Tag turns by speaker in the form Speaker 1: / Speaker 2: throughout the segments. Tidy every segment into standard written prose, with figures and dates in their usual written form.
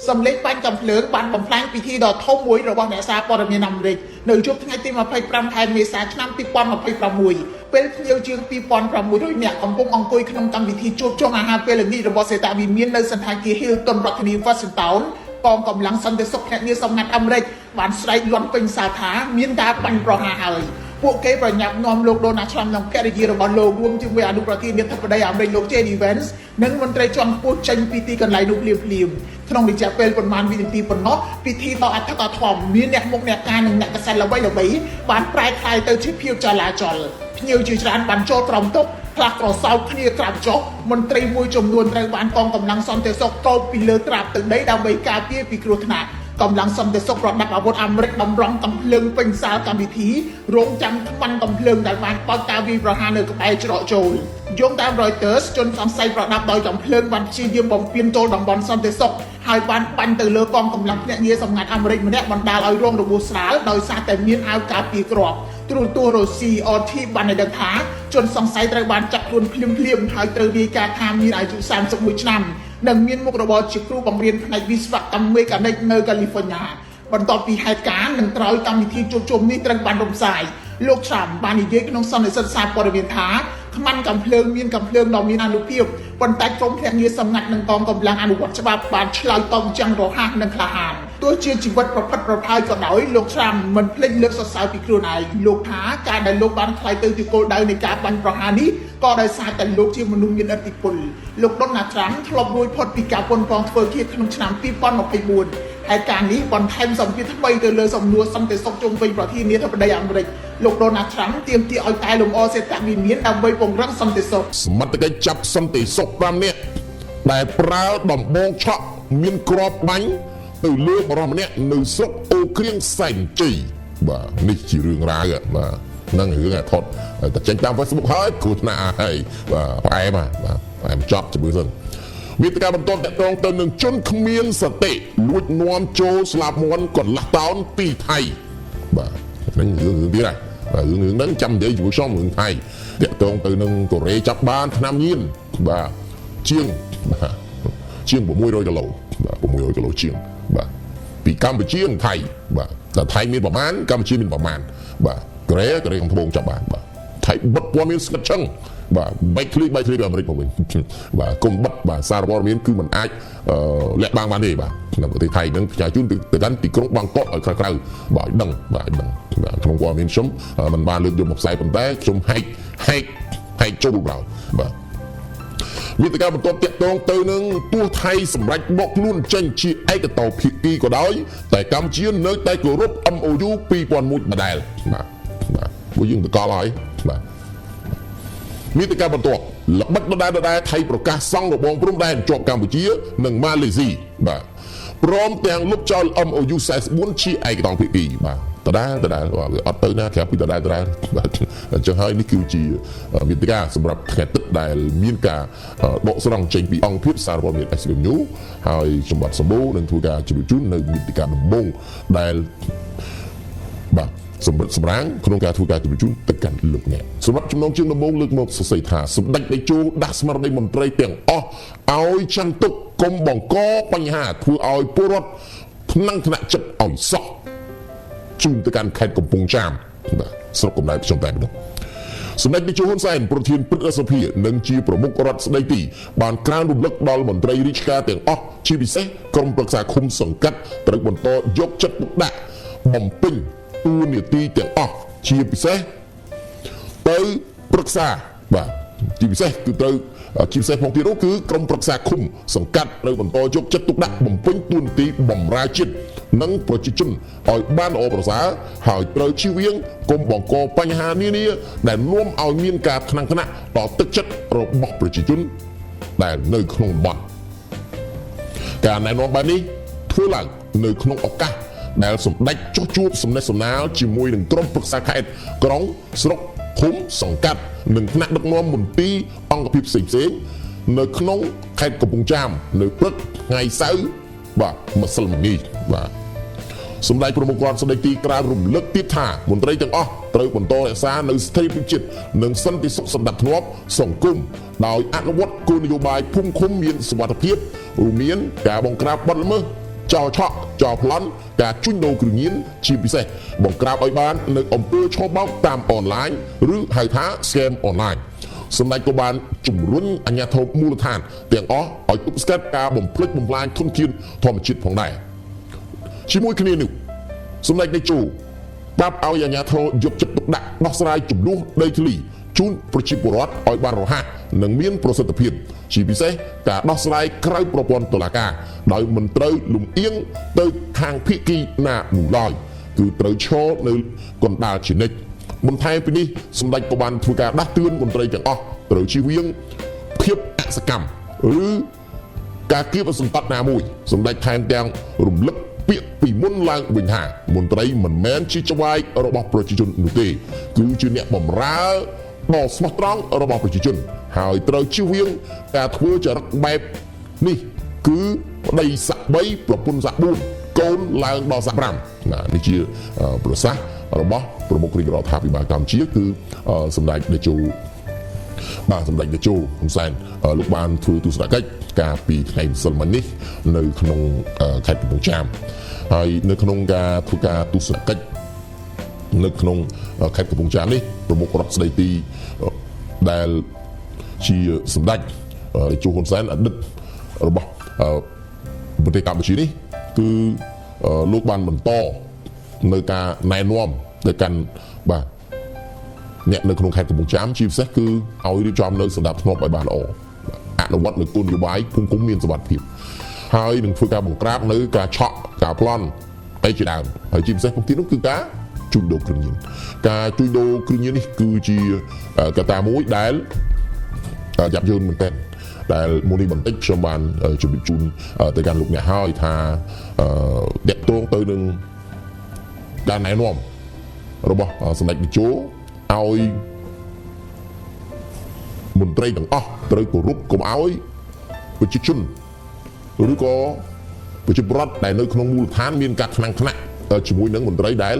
Speaker 1: សំលេងបាញ់កំភ្លើងបានបំផ្លាញពិធីដ៏ធំមួយរបស់អ្នកសារព័ត៌មានអាមេរិកនៅយប់ថ្ងៃទី25ខែមេសាឆ្នាំ2026ពេលភ្ញៀវជាង2600នាក់កំពុងអង្គុយក្នុងកម្មវិធីជួបជុំអាហារពេលល្ងាចរបស់សេតាវិមាននៅសន្តាគារ Hilton រដ្ឋធានី Washington កងកម្លាំងសន្តិសុខភ្នាក់ងារសម្ងាត់អាមេរិកបានស្រែកលាន់ពេញសាលថាមានការបាញ់ប្រហារហើយពួកគេប្រញាប់នាំលោកដូណាល់ Trump និងភរិយារបស់លោករួមជាមួយអនុប្រធានាធិបតីអាមេរិកលោក JD Vance និងមន្ត្រីជាន់ខ្ពស់ចេញពីទីកន្លែងនោះភ្លាមក្នុងរយៈពេលប៉ុន្មានវិនាទីប៉ុណ្ណោះពិធីដ៏អធិកអធមមានអ្នកមុខអ្នកការនិងអ្នកកសែតល្បីៗបានប្រែក្លាយទៅជាភាពចលាចលភ្ញៀវជាច្រើនបានចូលក្រោមតុខ្លះក្រសោបគ្នាក្រាបចុះមន្ត្រីមួយចំនួនត្រូវបានកងកម្លាំងសន្តិសុខតូបពីលើត្រាបទៅដីដើម្បីការពារពីគ្រោះថ្នាក់កម្លាំងសន្តិសុខប្រដាប់អាវុធអាមេរិកតម្រង់កំភ្លើងពេញសាលកម្មវិធីរងចាំខ្មាន់កំភ្លើងដែលបានបើកការវាយប្រហារនៅក្បែរច្រកចូលយោងតាម Reuters ជនសង្ស័យប្រដាប់ដោយកំភ្លើងបានព្យាយាមបំពានចូលតំបន់សន្តិសុខហើយបានបាញ់ទៅលើកងកម្លាំងភ្នាក់ងារសម្ងាត់អាមេរិកម្នាក់បណ្ដាលឲ្យរងរបួសស្រាលដោយសារតែមានអាវការពារគ្រាប់ទូរទស្សន៍រុស្ស៊ី RT បានដឹងថាជនសង្ស័យត្រូវបានចាប់ខ្លួនភ្លាមហើយត្រូវរាយការណ៍ថាមានអាយុ31ឆ្នាំនិងមានមុខរបរជាគ្រូបង្រៀនផ្នែកវិស្វកម្មមេកានិកនៅកាលីហ្វ័រញ៉ាបន្ទាប់ពីហេតុការណ៍និងក្រោយកម្មវិធីជួបជុំនេះត្រូវបានរំសាយលោក Trump បាននិយាយក្នុងសន្និសីទសារព័ត៌មានថាខ្មាន់កំភ្លើងមានកំភ្លើងដ៏មានអានុភាពប៉ុន្តែក្រុមភ្នាក់ងារសម្ងាត់និងកងកម្លាំងអនុវត្តច្បាប់បានឆ្លើយតបយ៉ាងរហ័សនិងក្លាហានទោះជាជីវិតប្រផិតប្រផាយក៏ដោយលោក Trump មិនភ្លេចលើកសរសើរពីខ្លួនឯងលោកថាការដែលលោកបានខ្លាយទៅជាគោលដៅនៃការបាញ់ប្រហារនេះក៏ដោយសារតែលោកជាមនុស្សមានឥទ្ធិពលលោក Donald Trump ធ្លាប់រួចផុតពីការប៉ុនប៉ងធ្វើឃាតក្នុងឆ្នាំ2024ហើយការនេះបន្ថែមសម្ពាធថ្មីទៅលើសំណួរសន្តិសុខជុំវិញប្រធានាធិបតីអាមេរិកលោក Donald Trump ទាមទារឲ្យកែលម្អសេដ្ឋវិមានដើម្បីពង្រឹងសន្តិសុខ
Speaker 2: សមត្ថកិច្ចចាប់សន្តិសុខ5នាក់ដែលប្រើដំបងឆក់មានគ្រាប់បាញ់ទៅលើបរិសម្នាក់នៅស្រុកអូគ្រៀងសែនជ័យបាទនេះជារឿងរ៉ាវបាទនឹងរឿងអាថតតែចេញតាម Facebook ហើយគ្រោះថ្នាក់ហើយបាទផ្អែមចប់ជាមួយសិនមានការបន្តតាក់ទងទៅនឹងជនគ្មានសតិលួចនាំចូលស្លាប់មាន់កន្លះតោនពីថៃបាទនឹងរឿងទៀតហើយរឿងហ្នឹងចាំនិយាយជាមួយខ្ញុំរឿងថៃតាក់ទងទៅនឹងកូរ៉េចាប់បានឆ្នាំញៀនបាទជាង600គីឡូបាទ600គីឡូជាងបាទពីកម្ពុជានិងថៃបាទតែថៃមានប្រមាណកម្ពុជាមានប្រមាណបាទកូរ៉េខាងត្បូងចាប់បានបាទថៃបិទព័ត៌មានស្កិតចឹងបាទបែកឃ្លីពីអាមេរិកមកវិញបាទគុំបិទបាទសារព័ត៌មានគឺมันអាចលាក់បាំងបានទេបាទក្នុងប្រទេសថៃនឹងផ្សាយជូនទៅកាន់ទីក្រុងបាងកកឲ្យក្រៅបាទឲ្យដឹងបាទក្នុងព័ត៌មានខ្ញុំมันបានលើកយកមកផ្សាយប៉ុន្តែខ្ញុំហែកចូលក្រោយបាទមានការបន្តតាក់ទងទៅនឹងទោះថៃសម្រេចបកខ្លួនចេញជាឯកតោភាគីក៏ដោយតែកម្ពុជានៅតែគោរព MOU 2001ដដែលបាទពួកយើងតកល់ហើយបាទមានការបន្តល្បិចដដែលថៃប្រកាសសង់របងព្រំដែនជាប់កម្ពុជានិងម៉ាឡេស៊ីបាទព្រមទាំងលុបចោល MOU 44ជាឯកតោភាគីបាទដដែលអត់ទៅណាក្រៅពីដដែលបាទអញ្ចឹងហើយនេះគឺជាវិទ្យាសម្រាប់ថ្ងៃទឹកដែលមានការដកស្រង់ចេញពីអង្គភាពសារព័ត៌មាន SBU ហើយសម្បត្តិសម្បូរនឹងធ្វើការជម្រាបជូននៅវិទ្យាដំបូងដែលបាទសម្រាប់ក្នុងការធ្វើការជម្រាបជូនទៅកាន់លោកអ្នកសម្រាប់ចំណងជើងដំបូងលើកមកសរសេរថាសម្ដេចតេជោដាស់ស្មារតីមន្ត្រីទាំងអស់ឲ្យចន្ទុកកុំបង្កបញ្ហាធ្វើឲ្យពលរដ្ឋថ្នាក់ចិត្តឲ្យសោះជូនទៅកាន់ខេត្តកំពង់ចាមបាទស្រុកកំណើតខ្ញុំតែម្ដងសម្ដេចតេជោហ៊ុនសែនប្រធានព្រឹទ្ធសភានិងជាប្រមុខរដ្ឋស្ដីទីបានក្រើនរំលឹកដល់មន្ត្រីរាជការទាំងអស់ជាពិសេសក្រុមប្រឹក្សាឃុំសង្កាត់ត្រូវបន្តយកចិត្តទុកដាក់បំពេញតួនាទីទាំងអស់ជាពិសេសទៅប្រឹក្សាបាទជាពិសេសគឺត្រូវជាពិសេសផងទៀតនោះគឺក្រុមប្រឹក្សាឃុំសង្កាត់ត្រូវបន្តយកចិត្តទុកដាក់បំពេញតួនាទីបម្រើជាតិនិងប្រជាជនឲ្យបានល្អប្រសើរហើយត្រូវជៀសវាងកុំបង្កបញ្ហានានាដែលនាំឲ្យមានការថ្នាក់ដល់ទឹកចិត្តរបស់ប្រជាជនដែលនៅក្នុងតំបន់ការណែនាំបែបនេះធ្វើឡើងនៅក្នុងឱកាសដែលសម្ដេចចុះជួបសំណេះសំណាលជាមួយនឹងក្រុមប្រឹក្សាខេត្តក្រុងស្រុកឃុំសង្កាត់និងថ្នាក់ដឹកនាំមន្ទីរអង្គភាពផ្សេងនៅក្នុងខេត្តកំពង់ចាមនៅព្រឹកថ្ងៃសៅរ៍បាទម្សិលមិញនេះបាទសម្ដេចប្រមុខរដ្ឋស្ដីទីក្រានរំលឹកទៀតថាមន្ត្រីទាំងអស់ត្រូវបន្តរក្សានៅស្ថិរភាពជាតិនិងសន្តិសុខសណ្ដាប់ធ្នាប់សង្គមដោយអនុវត្តគោលនយោបាយភូមិឃុំមានសុវត្ថិភាពរួមមានការបង្ក្រាបបទល្មើស ចោលឆក់ចោលប្លន់ការជួញដូរគ្រឿងញៀនជាពិសេសបង្ក្រាបឲ្យបាននៅអំពើឆបោកតាមអនឡាញឬហៅថា scam អនឡាញសម្ដេចក៏បានជំរុញអាជ្ញាធរមូលដ្ឋានទាំងអស់ឲ្យទប់ស្កាត់ការបំផ្លិចបំផ្លាញធនធានធម្មជាតិផងដែរជាមួយគ្នានេះសម្ដេចតេជោប្រាប់ឲ្យអាជ្ញាធរយកចិត្តទុកដាក់ដោះស្រាយចំនួនដីធ្លីជូនប្រជាពលរដ្ឋឲ្យបានរហ័សនិងមានប្រសិទ្ធភាពជាពិសេសការដោះស្រាយក្រៅប្រព័ន្ធតុលាការដោយមិនត្រូវលំអៀងទៅខាងភាគីណានោះឡើយគឺត្រូវឈរនៅកណ្ដាលជានិច្ចបន្ថែមពីនេះសម្ដេចក៏បានធ្វើការដាស់តឿនមន្ត្រីទាំងអស់ត្រូវជៀសវាងភាពអសកម្មឬការគៀបសង្កត់ណាមួយសម្ដេចថែមទាំងរំលឹកពាក្យពីមុនឡើងវិញថាមន្ត្រីមិនមែនជាច្បាយរបស់ប្រជាជននោះទេគឺជាអ្នកបម្រើដ៏ស្មោះត្រង់របស់ប្រជាជនហើយត្រូវជៀសវាងការធ្វើចរិតបែបនេះគឺប្តីស័ក្តិ3ប្រពន្ធស័ក្តិ4កូនឡើងដល់ស័ក្តិ5នេះជាប្រសាសន៍របស់ប្រមុខរាជរដ្ឋាភិបាលកម្ពុជាគឺសម្ដេចតេជោបាទសម្ដេចតេជោហ៊ុនសែនលោកបានធ្វើទស្សនកិច្ចកាលពីថ្ងៃម្សិលមិញនេះនៅក្នុងខេត្តកំពង់ចាមហើយនៅក្នុងការធ្វើការទស្សនកិច្ចនៅក្នុងខេត្តកំពង់ចាមនេះប្រមុខរដ្ឋស្ដីទីដែលជាសម្ដេចតេជោហ៊ុនសែនអតីតរបស់ប្រទេសកម្ពុជានេះគឺលោកបានបន្តនៅការណែនាំទៅកាន់បាទអ្នកនៅក្នុងខេត្តកំពង់ចាមជាពិសេសគឺឲ្យរៀបចំនៅសម្ដាប់ធ្នាប់ឲ្យបានល្អអនុវត្តនៅគោលនយោបាយភូមិឃុំមានសុវត្ថិភាពហើយនឹងធ្វើការបង្ក្រាបនៅការឆក់ការប្លន់អីជាដើមហើយជាពិសេសក្នុងទីនោះគឺការជួញដូរគ្រឿងញៀនការជួញដូរគ្រឿងញៀននេះគឺជាកត្តាមួយដែលយ៉ាប់យ៉ឺនមែនទែនដែលមុននេះបន្តិចខ្ញុំបានជម្រាបជូនទៅកាន់លោកអ្នកហើយថាតាក់ទងទៅនឹងការណែនាំរបស់សម្ដេចតេជោឲ្យមន្ត្រីទាំងអស់ត្រូវគោរពកុំឲ្យប្រជាជនឬក៏ប្រជាពលរដ្ឋដែលនៅក្នុងមូលដ្ឋានមានការថ្នាក់ជាមួយនឹងមន្ត្រីដែល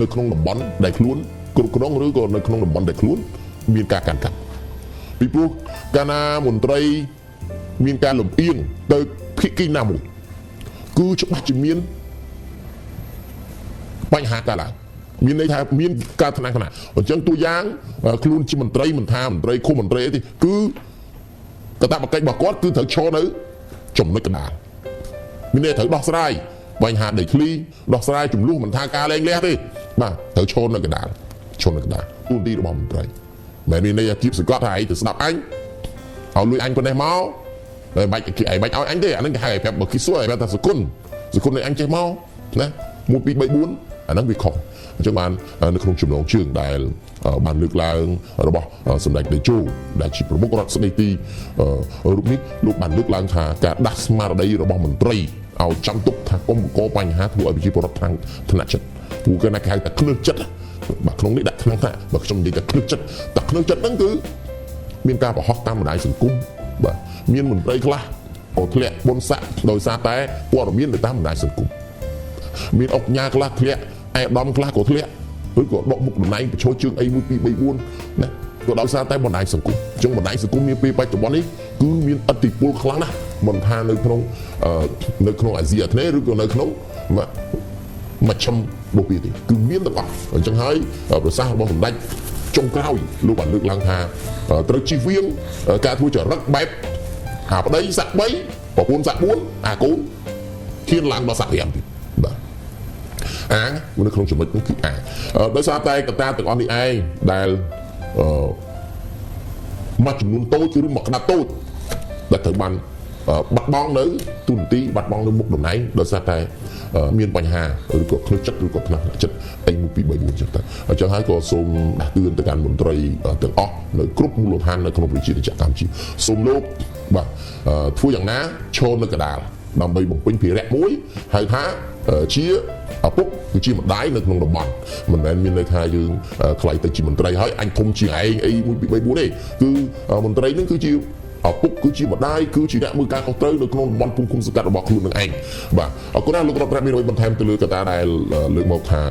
Speaker 2: នៅក្នុងតំបន់ដែលខ្លួនគ្រប់គ្រងឬក៏នៅក្នុងតំបន់ដែលខ្លួនមានការកាន់កាប់ពីព្រោះកាលណាមន្ត្រីមានការលំអៀងទៅភាគីណាមួយគឺច្បាស់ជាមានបញ្ហាកើតឡើងមានន័យថាមានការថ្នាក់អញ្ចឹងតួយ៉ាងខ្លួនជាមន្ត្រីមិនថាមន្ត្រីឃុំមន្ត្រីទេគឺកតាបកិច្ចរបស់គាត់គឺត្រូវឈរនៅចំណុចកណ្ដាលមានន័យត្រូវដោះស្រាយបញ្ហាដីធ្លីដោះស្រាយចំនួនមិនថាការលែងលះទេបាទត្រូវឈរនៅកណ្ដាលឈរនៅកណ្ដាលទូនទីរបស់មន្ត្រីមិនមានន័យថាគៀបសង្កត់ថាឯងទៅស្ដាប់អញឲ្យលុយអញប៉ុណ្ណេះមកហើយបាច់ឲ្យអញទេអានឹងគេហៅឲ្យប្រាប់បើគេសួរឲ្យប្រាប់ថាសគុណនេះអញចេះមកណា1 2 3 4អាហ្នឹងវាខុសអញ្ចឹងបាននៅក្នុងចំណងជើងដែលបានលើកឡើងរបស់សម្ដេចតេជោដែលជាប្រមុខរដ្ឋស្ដីទីរូបនេះលោកបានលើកឡើងថាការដាស់ស្មារតីរបស់មន្ត្រីឲ្យចាំទុកថាកុំបង្កបញ្ហាធ្វើឲ្យប្រជាពលរដ្ឋថ្នាក់ចិត្តព្រោះគេណាគេហៅថាគ្នើសចិត្តបាទក្នុងនេះដាក់ក្នុងថាបើខ្ញុំនិយាយថាគ្នើសចិត្តតែគ្នើសចិត្តហ្នឹងគឺមានការបង្ហោះតាមបណ្ដាញសង្គមបាទមានមន្ត្រីខ្លះក៏ធ្លាក់បុណ្យស័ក្តិដោយសារតែព័ត៌មាននៅតាមបណ្ដាញសង្គមមានអង្គការខ្លះធ្លាក់ឯកឧត្តមខ្លះក៏ធ្លាក់ឬក៏ដកមុខតំណែងប្រឈរជើងអី1 2 3 4ណាក៏ដោយសារតែបណ្ដាញសង្គមអញ្ចឹងបណ្ដាញសង្គមនាពេលបច្ចុប្បន្ននេះគឺមានឥទ្ធិពលខ្លាំងណាស់មិនថានៅក្នុងអាស៊ីអាគ្នេយ៍ឬក៏នៅក្នុងមជ្ឈិមបូព៌ាទេគឺមានទាំងអស់អញ្ចឹងហើយប្រសាសន៍របស់សម្ដេចចុងក្រោយលោកបានលើកឡើងថាត្រូវជៀសវាងការធ្វើចរិតបែបអាប្តីស័ក្តិ3ប្រពន្ធស័ក្តិ4អាកូនធៀនឡើងដល់ស័ក្តិ5ទៀតបាទអាងនៅក្នុងចំណុចនោះគឺអាងដោយសារតែកត្តាទាំងអស់នេះឯងដែលមួយចំនួនតូចឬមកក្តាប់តូចដែលត្រូវបានបាត់បង់នៅទូនាទីបាត់បង់នៅមុខតំណែងដោយសារតែមានបញ្ហាឬក៏គ្លឹកចិត្តឬក៏ថ្នាក់ចិត្តអី1 2 3 4ចឹងទៅអញ្ចឹងហើយក៏សូមដាស់តឿនទៅកាន់មន្ត្រីទាំងអស់នៅគ្រប់មូលដ្ឋាននៅក្នុងប្រជាជាតិកម្ពុជាសូមលោកបាទធ្វើយ៉ាងណាឈរនៅកណ្ដាលដើម្បីបំពេញភារៈមួយហៅថាជាឪពុកគឺជាម្ដាយនៅក្នុងតំបន់មិនមែនមានន័យថាយើងខ្លាយទៅជាមន្ត្រីហើយអញធំជាងឯងអី1 2 3 4ទេគឺមន្ត្រីនឹងគឺជាឪពុកគឺជាម្ដាយគឺជាអ្នកមើលការខុសត្រូវនៅក្នុងតំបន់ភូមិឃុំសង្កាត់របស់ខ្លួននឹងឯងបាទអរគុណណាស់លោករដ្ឋប្រាប់មានរយបន្ថែមទៅលើកត្តាដែលលើកមកថា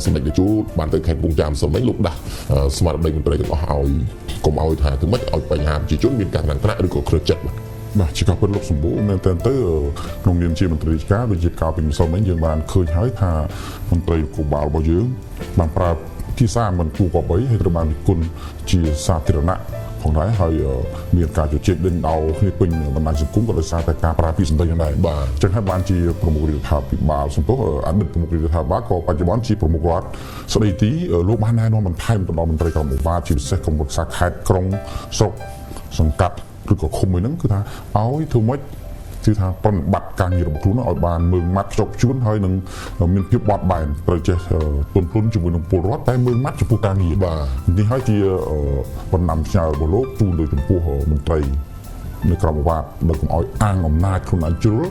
Speaker 2: សម្ដេចតេជោបានទៅខេត្តកំពង់ចាមសម្លេងលោកដាស់ស្មារតីមន្ត្រីទាំងអស់ឲ្យកុំឲ្យថាទៅមិនឲ្យបញ្ហាប្រជាជនមានការថ្នាក់ឬក៏គ្រឹះចិត្តបាទ
Speaker 3: បាទជាការពិតលោកសម្បូរមែនតើក្នុងនាមជាមន្ត្រីរាជការដូចជាកាលពីម្សិលមិញយើងបានឃើញហើយថាមន្ត្រីនគរបាលរបស់យើងបានប្រើភាសាមិនគួរគប្បីហើយត្រូវបានគុណជាសាធារណៈផងដែរហើយមានការជជែកដេញដោលគ្នាពេញបណ្ដាញសង្គមក៏ដោយសារតែការប្រើពាក្យសម្ដីហ្នឹងដែរអញ្ចឹងហើយបានជាប្រមុខរដ្ឋាភិបាលសំទោសអតីតប្រមុខរដ្ឋាភិបាលក៏បច្ចុប្បន្នជាប្រមុខរដ្ឋស្ដីទីលោកបានណែនាំបន្ថែមទៅដល់មន្ត្រីក្រមវិវាទជាពិសេសក្រមរក្សាខេត្តក្រុងស្រុកសង្កាត់ឬក៏ឃុំមួយហ្នឹងគឺថាឲ្យធ្វើម៉េចគឺថាប្រតិបត្តិការងាររបស់ខ្លួនឲ្យបានមើងម៉ាត់ខ្ជាប់ខ្ជួនហើយនឹងមានភាពបត់បែនត្រូវចេះទន់ភ្លន់ជាមួយនឹងពលរដ្ឋតែមើងម៉ាត់ចំពោះការងារនេះហើយជាបណ្ដាំផ្ញើរបស់លោកទូលទៅចំពោះមន្ត្រីនៅក្រមវិវាទដែលកុំឲ្យអាងអំណាចខ្លួនឯងជ្រុល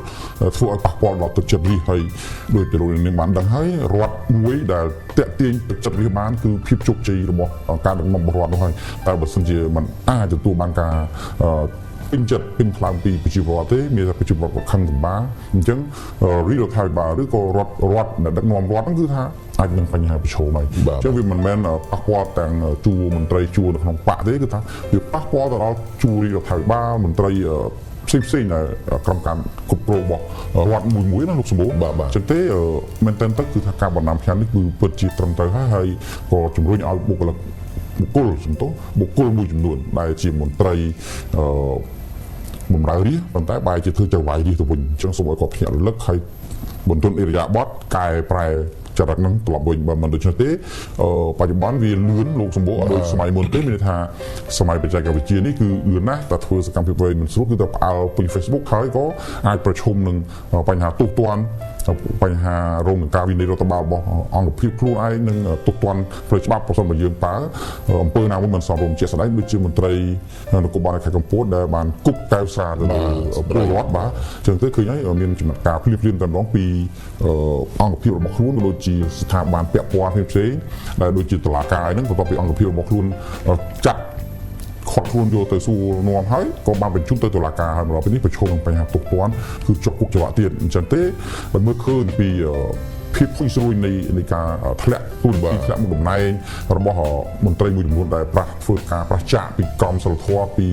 Speaker 3: ធ្វើឲ្យប៉ះពាល់ដល់ទឹកចិត្តរាជហើយដោយទៅលោកនាងបានដឹងហើយរដ្ឋមួយដែលតាក់ទាញទឹកចិត្តរាជបានគឺភាពជោគជ័យរបស់ការដឹកនាំរបស់រដ្ឋនោះហើយតែបើសិនជាมันអាចទទួលបានការពេញចិត្តពេញខ្លាំងពីប្រជាពលរដ្ឋទេមានតែប្រជាពលរដ្ឋខឹងសម្បាអញ្ចឹងរដ្ឋាភិបាលឬក៏រដ្ឋដែលដឹកនាំរដ្ឋហ្នឹងគឺថាអាចនឹងបញ្ហាប្រឈមហើយអញ្ចឹងវាមិនមែនប៉ះពាល់ទាំងជួរមន្ត្រីជួរនៅក្នុងបកទេគឺថាវាប៉ះពាល់ទៅដល់ជួររដ្ឋាភិបាលមន្ត្រីផ្សេងនៅក្រុមការគ្រប់គ្រងរបស់រដ្ឋមួយណាលោកសម្បូរអញ្ចឹងទេមែនតើគឺថាការបណ្ដាំផ្ញើនេះគឺពិតជាត្រឹមត្រូវហើយក៏ជំរុញឲ្យបុគ្គលសំទោសបុគ្គលមួយចំនួនដែលជាមន្ត្រីបំរើរាជប៉ុន្តែបែរជាធ្វើចៅវាយរាជទៅវិញអញ្ចឹងសូមឲ្យគាត់ភ្ញាក់រលឹកហើយបន្ទន់អិរិយាបថកែប្រែចរិតនឹងត្រឡប់វិញបើមិនដូច្នោះទេបច្ចុប្បន្នវាលឿនលោកសម្បូរដោយសម័យមុនទេមានន័យថាសម័យបច្ចេកវិទ្យានេះគឺលឿនណាស់តែធ្វើសកម្មភាពវិញមិនស្រួលគឺទៅផ្អើលពេញ Facebook ហើយក៏អាចប្រឈមនឹងបញ្ហាទូទាត់បញ្ហារងនឹងការវិនិច្ឆ័យរដ្ឋបាលរបស់អង្គភាពខ្លួនឯងនឹងទុកទាន់ផ្លូវច្បាប់ប្រសិនបើយើងតើអំពើណាមួយមិនសមរម្យជាក់ស្ដែងដូចជាមន្ត្រីនគរបាលខេត្តកំពតដែលបានគប់កែវសារទៅពលរដ្ឋបាទចឹងទៅឃើញហើយមានចំណាត់ការភ្លាមតែម្ដងពីអង្គភាពរបស់ខ្លួនក៏ដូចជាស្ថាប័នពាក់ព័ន្ធផ្សេងដែលដូចជាតុលាការហ្នឹងបន្ទាប់ពីអង្គភាពរបស់ខ្លួនចាត់ខាត់ខ្លួនយកទៅសួរនាំហើយក៏បានបញ្ជូនទៅតុលាការហើយម្ដងពេលនេះប្រឈមនឹងបញ្ហាទុកទាន់គឺជាប់គុកច្បាប់ទៀតអញ្ចឹងទេបើមើលឃើញពីភាពភុយស្រួយនៃការធ្លាក់ទូនធ្លាក់មុខតំណែងរបស់មន្ត្រីមួយចំនួនដែលធ្វើការប្រឆាំងពីក្រមសីលធម៌ពី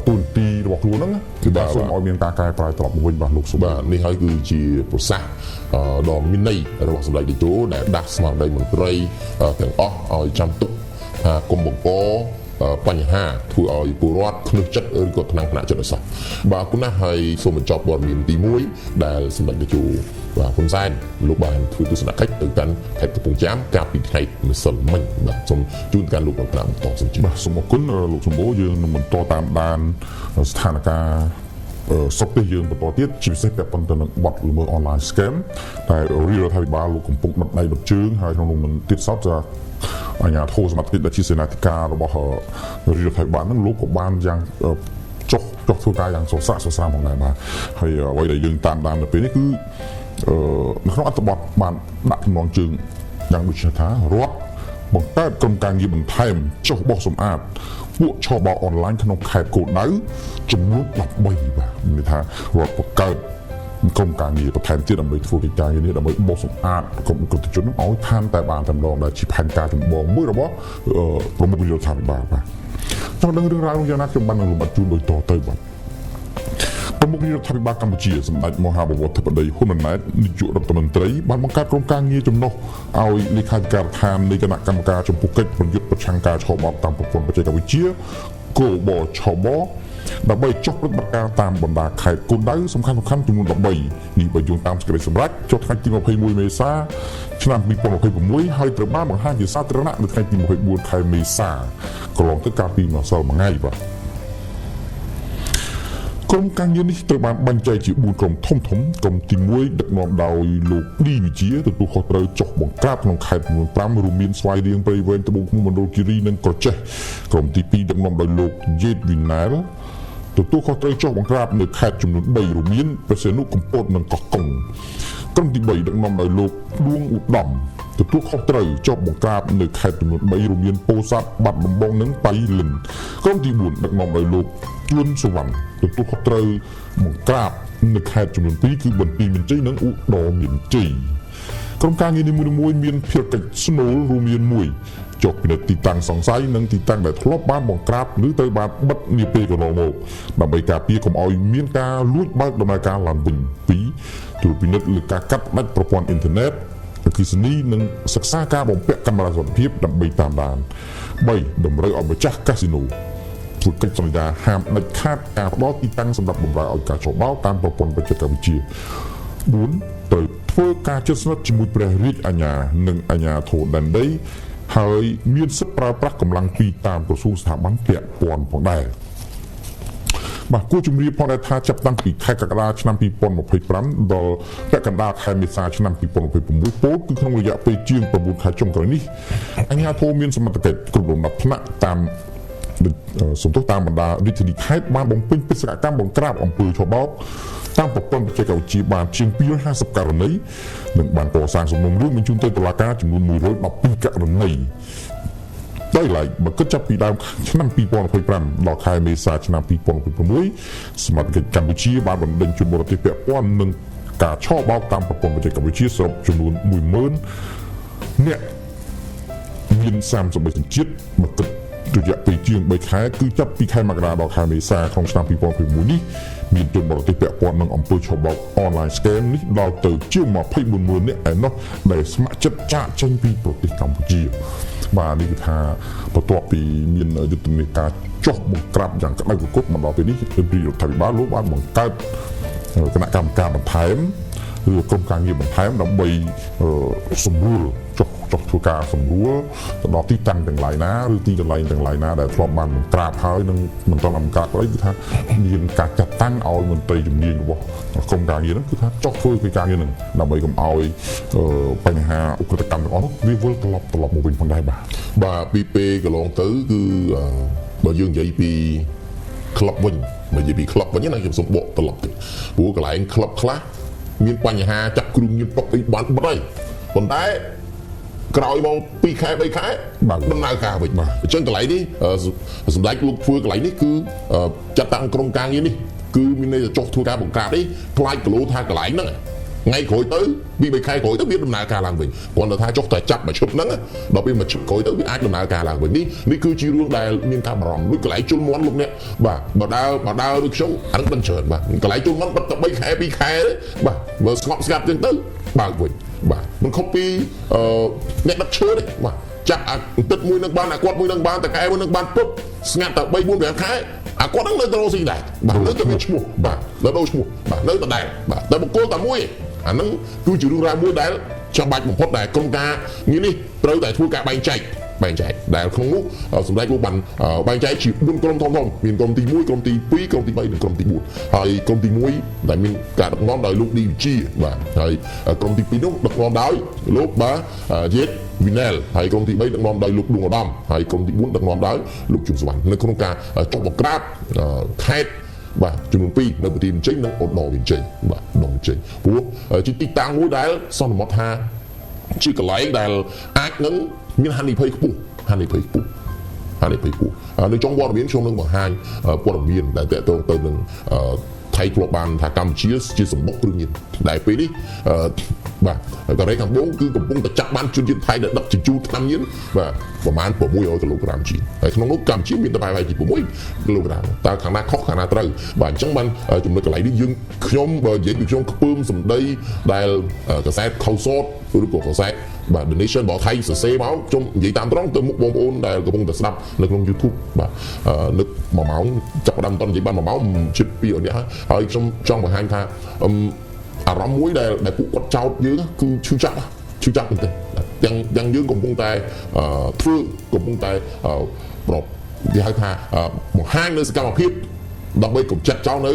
Speaker 3: ទូនទីរបស់ខ្លួនហ្នឹងគឺបាទសូមឲ្យមានការកែប្រែត្រឡប់មកវិញបាទលោកសុបាទ
Speaker 2: នេះហើយគឺជាប្រសាសន៍ដ៏មានន័យរបស់សម្ដេចតេជោដែលដាស់ស្មារតីមន្ត្រីទាំងអស់ឲ្យចាំទុកថាគុំបង្កបញ្ហាធ្វើឲ្យពលរដ្ឋភ្នឹកចិត្តឬក៏ថ្នាំងថ្នាក់ចិត្តអសោះបាទគុណណាស់ហើយសូមបញ្ចប់ព័ត៌មានទី1ដែលសម្ដេចតេជោបាទហ៊ុនសែនលោកបានធ្វើទស្សនកិច្ចទៅកាន់ខេត្តកំពង់ចាមកាលពីថ្ងៃម្សិលមិញបាទសូមជូនកាន់លោកលោកតាមបន្តសូមជម្រាប
Speaker 3: បាទសូមអរគុណលោកសម្បូរយើងនឹងបន្តតាមដានស្ថានភាពសុខភាពយើងបន្តទៀតជាពិសេសពាក់ព័ន្ធទៅនឹងបទល្មើស online scam តែរដ្ឋាភិបាលលោកកំពុងដុតដៃដុតជើងហើយក្នុងនោះនឹងទៀតសោតថាអាជ្ញាធរសមត្ថកិច្ចដែលជាសេនាធិការរបស់រដ្ឋាភិបាលហ្នឹងលោកក៏បានយ៉ាងចុះធ្វើការយ៉ាងសស្រាក់សស្រាំផងដែរបាទហើយអ្វីដែលយើងតាមដាននៅពេលនេះគឺនៅក្នុងអត្ថបទបានដាក់ចំណងជើងយ៉ាងដូចថារដ្ឋបង្កើតក្រុមការងារបន្ថែមចុះបោះសម្អាតពួកឆបោអនឡាញក្នុងខេត្តគោលដៅចំនួន13បាទមានថារដ្ឋបង្កើតក្រុមការងារបន្ថែមទៀតដើម្បីធ្វើកិច្ចការងារនេះដើម្បីបោសសម្អាតក្រុមយុទ្ធជនឲ្យឋានតែបានតែម្ដងដែលជាផែនការចម្បងមួយរបស់ប្រមុខរដ្ឋាភិបាលបាទចង់ដឹងរឿងរ៉ាវយ៉ាងណាខ្ញុំបាននឹងលំអិតជូនដូចតទៅបាទប្រមុខរដ្ឋាភិបាលកម្ពុជាសម្ដេចមហាបវរធិបតីហ៊ុនម៉ាណែតនាយករដ្ឋមន្ត្រីបានបង្កើតក្រុមការងារចំណុះឲ្យលេខាធិការដ្ឋាននៃគណៈកម្មការចំពោះកិច្ចប្រយុទ្ធប្រឆាំងការឆបោកតាមប្រព័ន្ធបច្ចេកវិទ្យាគោបឆបោដើម្បីចុះប្រតិបត្តិការតាមបណ្ដាខេត្តគោលដៅសំខាន់ចំនួន13នេះបើយោងតាមសេចក្តីសម្រេចចុះថ្ងៃទី21មេសាឆ្នាំ2026ហើយត្រូវបានបង្ហាញជាសាធារណៈនៅថ្ងៃទី24ខែមេសាកន្លងទៅកាលពីម្សិលមិញហើយបាទក្រុមការងារនេះត្រូវបានបែងចែកជា4ក្រុមធំក្រុមទី1ដឹកនាំដោយលោកឌីវិជាទទួលខុសត្រូវចុះបង្ក្រាបក្នុងខេត្តចំនួន5រួមមានស្វាយរៀងព្រៃវែងត្បូងឃ្មុំមណ្ឌលគិរីនិងក្រចេះក្រុមទី2ដឹកនាំដោយលោកយេតវីណែលទទួលខុសត្រូវចុះបង្ក្រាបនៅខេត្តចំនួន3រួមមានព្រះសីហនុកំពតនិងកោះកុងក្រុមទី3ដឹកនាំដោយលោកឌួងឧត្តមទទួលខុសត្រូវចុះបង្ក្រាបនៅខេត្តចំនួន3រួមមានពោធិ៍សាត់បាត់ដំបងនិងបៃលិនក្រុមទី4ដឹកនាំដោយលោកជួនសុវណ្ណទទួលខុសត្រូវបង្ក្រាបនៅខេត្តចំនួន2គឺបន្ទាយមានជ័យនិងឧត្តរមានជ័យក្រុមការងារនីមួយៗមានភារកិច្ចស្នូលរួមមាន1 ចុះពិនិត្យទីតាំងសង្ស័យនិងទីតាំងដែលធ្លាប់បានបង្ក្រាបឬទៅបានបិទនាពេលកន្លងមកដើម្បីការពារកុំឲ្យមានការលួចបើកដំណើរការឡើងវិញ 2. ត្រួតពិនិត្យលើការកាត់ផ្តាច់ប្រព័ន្ធអ៊ីនធឺណិតអគ្គិសនីនិងសិក្សាការបំពាក់កាមេរ៉ាសុវត្ថិភាពដើម្បីតាមដាន 3. តម្រូវឲ្យម្ចាស់កាស៊ីណូធ្វើកិច្ចសន្យាហាមដាច់ខាតការផ្តល់ទីតាំងសម្រាប់បម្រើឲ្យការចោលបោកតាមប្រព័ន្ធបច្ចេកវិទ្យា 4. ត្រូវធ្វើការជិតស្និទ្ធជាមួយព្រះរាជអាជ្ញានិងអាជ្ញាធរដែនដីហើយមានសិទ្ធិប្រើប្រាស់កម្លាំងពីតាមក្រសួងស្ថាប័នពាក់ព័ន្ធផងដែរ បាទគួរជំរាបផងដែរថាចាប់តាំងពីខែកក្កដាឆ្នាំ 2025 ដល់ពាក់កណ្ដាលខែមេសាឆ្នាំ 2026 ពោលគឺក្នុងរយៈពេលជាង 9 ខែចុងក្រោយនេះអាជ្ញាធរមានសមត្ថកិច្ចគ្រប់លំដាប់ថ្នាក់តាមតាមបណ្ដារាជធានីខេត្តបានបំពេញបេសកកម្មបង្ក្រាបអំពើឆបោកតាមប្រព័ន្ធបច្ចេកវិទ្យាបានជាង 250 ករណីនិងបានកសាងសំណុំរឿងបញ្ជូនទៅតុលាការចំនួន 112 ករណី ដោយឡែកបើគិតចាប់ពីដើមឆ្នាំ 2025 ដល់ខែមេសាឆ្នាំ 2026 សមាជិកកម្ពុជាបានបណ្ដេញជនបរទេសពាក់ព័ន្ធនឹងការឆបោកតាមប្រព័ន្ធបច្ចេកវិទ្យាសរុបចំនួន 10,000 នាក់មាន 33 សញ្ជាតិបើគិតរយៈពេលជាង 3 ខែគឺចាប់ពីខែមករាដល់ខែមេសាក្នុងឆ្នាំ 2026 នេះមានជនបរទេសពាក់ព័ន្ធនឹងអំពើឆបោក online scam នេះដល់ទៅជាង 24,000 នាក់ឯណោះដែលស្ម័គ្រចិត្តចាកចេញពីប្រទេសកម្ពុជា បាទនេះគឺថាបន្ទាប់ពីមានយុទ្ធនាការចោះបង្ក្រាបយ៉ាងក្តៅគគុកមកដល់ពេលនេះរដ្ឋាភិបាលលោកបានបង្កើតគណៈកម្មការបន្ថែមឬក្រុមការងារបន្ថែមដើម្បីសម្រួលចុះធ្វើការសម្រួលទៅដល់ទីតាំងទាំងឡាយណាឬទីកន្លែងទាំងឡាយណាដែលធ្លាប់បានបង្ក្រាបហើយនឹងមិនទាន់បង្ក្រាបអីគឺថាមានការចាត់តាំងឲ្យមន្ត្រីជំនាញរបស់ក្រុមការងារហ្នឹងគឺថាចុះធ្វើកិច្ចការងារហ្នឹងដើម្បីកុំឲ្យបញ្ហាឧក្រិដ្ឋកម្មទាំងអស់នោះវាវិលត្រឡប់មកវិញផងដែរបាទ
Speaker 2: ពីពេលកន្លងទៅគឺបើយើងនិយាយពីក្លឹបវិញបើនិយាយពីក្លឹបវិញណាខ្ញុំសូមបកត្រឡប់ទៅព្រោះកន្លែងក្លឹបខ្លះមានបញ្ហាចាក់គ្រឿងញៀនពុកអីបានបត់ហើយប៉ុន្តែក្រោយមក2ខែ3ខែដំណើរការវិញអញ្ចឹងកន្លែងនេះសម្ដេចលោកធ្វើកន្លែងនេះគឺចាត់តាំងក្រុមការងារនេះគឺមានន័យថាចុះធ្វើការបង្ក្រាបនេះផ្លាច់គីឡូថាកន្លែងហ្នឹងថ្ងៃក្រោយទៅ2 3ខែក្រោយទៅវាដំណើរការឡើងវិញគាត់ថាចុះតែចាប់មកឈប់ហ្នឹងដល់ពេលមកឈប់ក្រោយទៅវាអាចដំណើរការឡើងវិញនេះគឺជារឿងដែលមានការបារម្ភដូចកន្លែងជុលមន់លោកអ្នកបាទបើដើរដូចខ្ញុំអានឹងដឹងច្រើនបាទកន្លែងជុលមន់បាត់តែ3ខែ2ខែបាទមើលស្ងប់ស្ងាត់ចឹងទៅបើកវិញបាទមិនខុសពីអ្នកដឹកឈើទេបាទចាក់អាទឹកមួយនឹងបានអាគាត់មួយនឹងបានតកែមួយនឹងបានពុបស្ងាត់តែ3 4 5ខែអាគាត់នឹងនៅទៅរកស៊ីដែរបាទនៅតែមានឈ្មោះបាទនៅដូរឈ្មោះបាទនៅតែដែរបាទតែបុគ្គលតែមួយអាហ្នឹងគឺជារឿងរ៉ាវមួយដែលចាំបាច់បំផុតដែលក្រុមការងារនេះត្រូវតែធ្វើការបែងចែកដែលក្នុងនោះសម្ដេចលោកបានបែងចែកជា4ក្រុមធំមានក្រុមទី1ក្រុមទី2ក្រុមទី3និងក្រុមទី4ហើយក្រុមទី1ដែលមានការដឹកនាំដោយលោកឌីវិជាបាទហើយក្រុមទី2នោះដឹកនាំដោយលោកយេតវិណែលហើយក្រុមទី3ដឹកនាំដោយលោកឌួងឧត្តមហើយក្រុមទី4ដឹកនាំដោយលោកជុំសវណ្ណនៅក្នុងការចុះបង្ក្រាបខេត្តបាទចំនួន2នៅប្រទេសវិជ័យនិងឧត្តរវិជ័យបាទឧត្តរវិជ័យព្រោះជាទីតាំងមួយដែលសន្មតថាជាកន្លែងដែលអាចនឹងមានហានិភ័យខ្ពស់នៅចុងវត្តមានខ្ញុំនឹងបង្ហាញព័ត៌មានដែលតកតងទៅនឹងថៃធ្លាប់បានថាកម្ពុជាជាសម្បុកគ្រឿងញៀនដែលពេលនេះបាទកូរ៉េខាងត្បូងគឺកំពុងតែចាក់បានជនជាតិថៃដែលដឹកជញ្ជូនថ្នាំញៀនបាទប្រមាណ600គីឡូក្រាមជាហើយក្នុងនោះកម្ពុជាមានតែប្រហែលជា6គីឡូក្រាមតើខាងណាខុសខាងណាត្រូវបាទអញ្ចឹងបានចំណុចកន្លែងនេះយើងខ្ញុំបើនិយាយពីខ្ញុំខ្ពើមសម្ដីដែលកសែតខុសតឬក៏កសែតបាទ donation របស់ថៃសរសេរមកខ្ញុំនិយាយតាមត្រង់ទៅមុខបងប្អូនដែលកំពុងតែស្ដាប់នៅក្នុង YouTube បាទនឹក1ម៉ោងចាប់ផ្ដើមតនិយាយបាន1ម៉ោងជិត2នេះហើយខ្ញុំចង់បង្ហាញថាអារម្មណ៍មួយដែលពួកគាត់ចោទយើងគឺឈឺចាប់មែនទេទាំងយើងកំពុងតែធ្វើកំពុងតែប្រកគេហៅថាបង្ហាញនៅសកម្មភាពដើម្បីកុំចាត់ចោលនៅ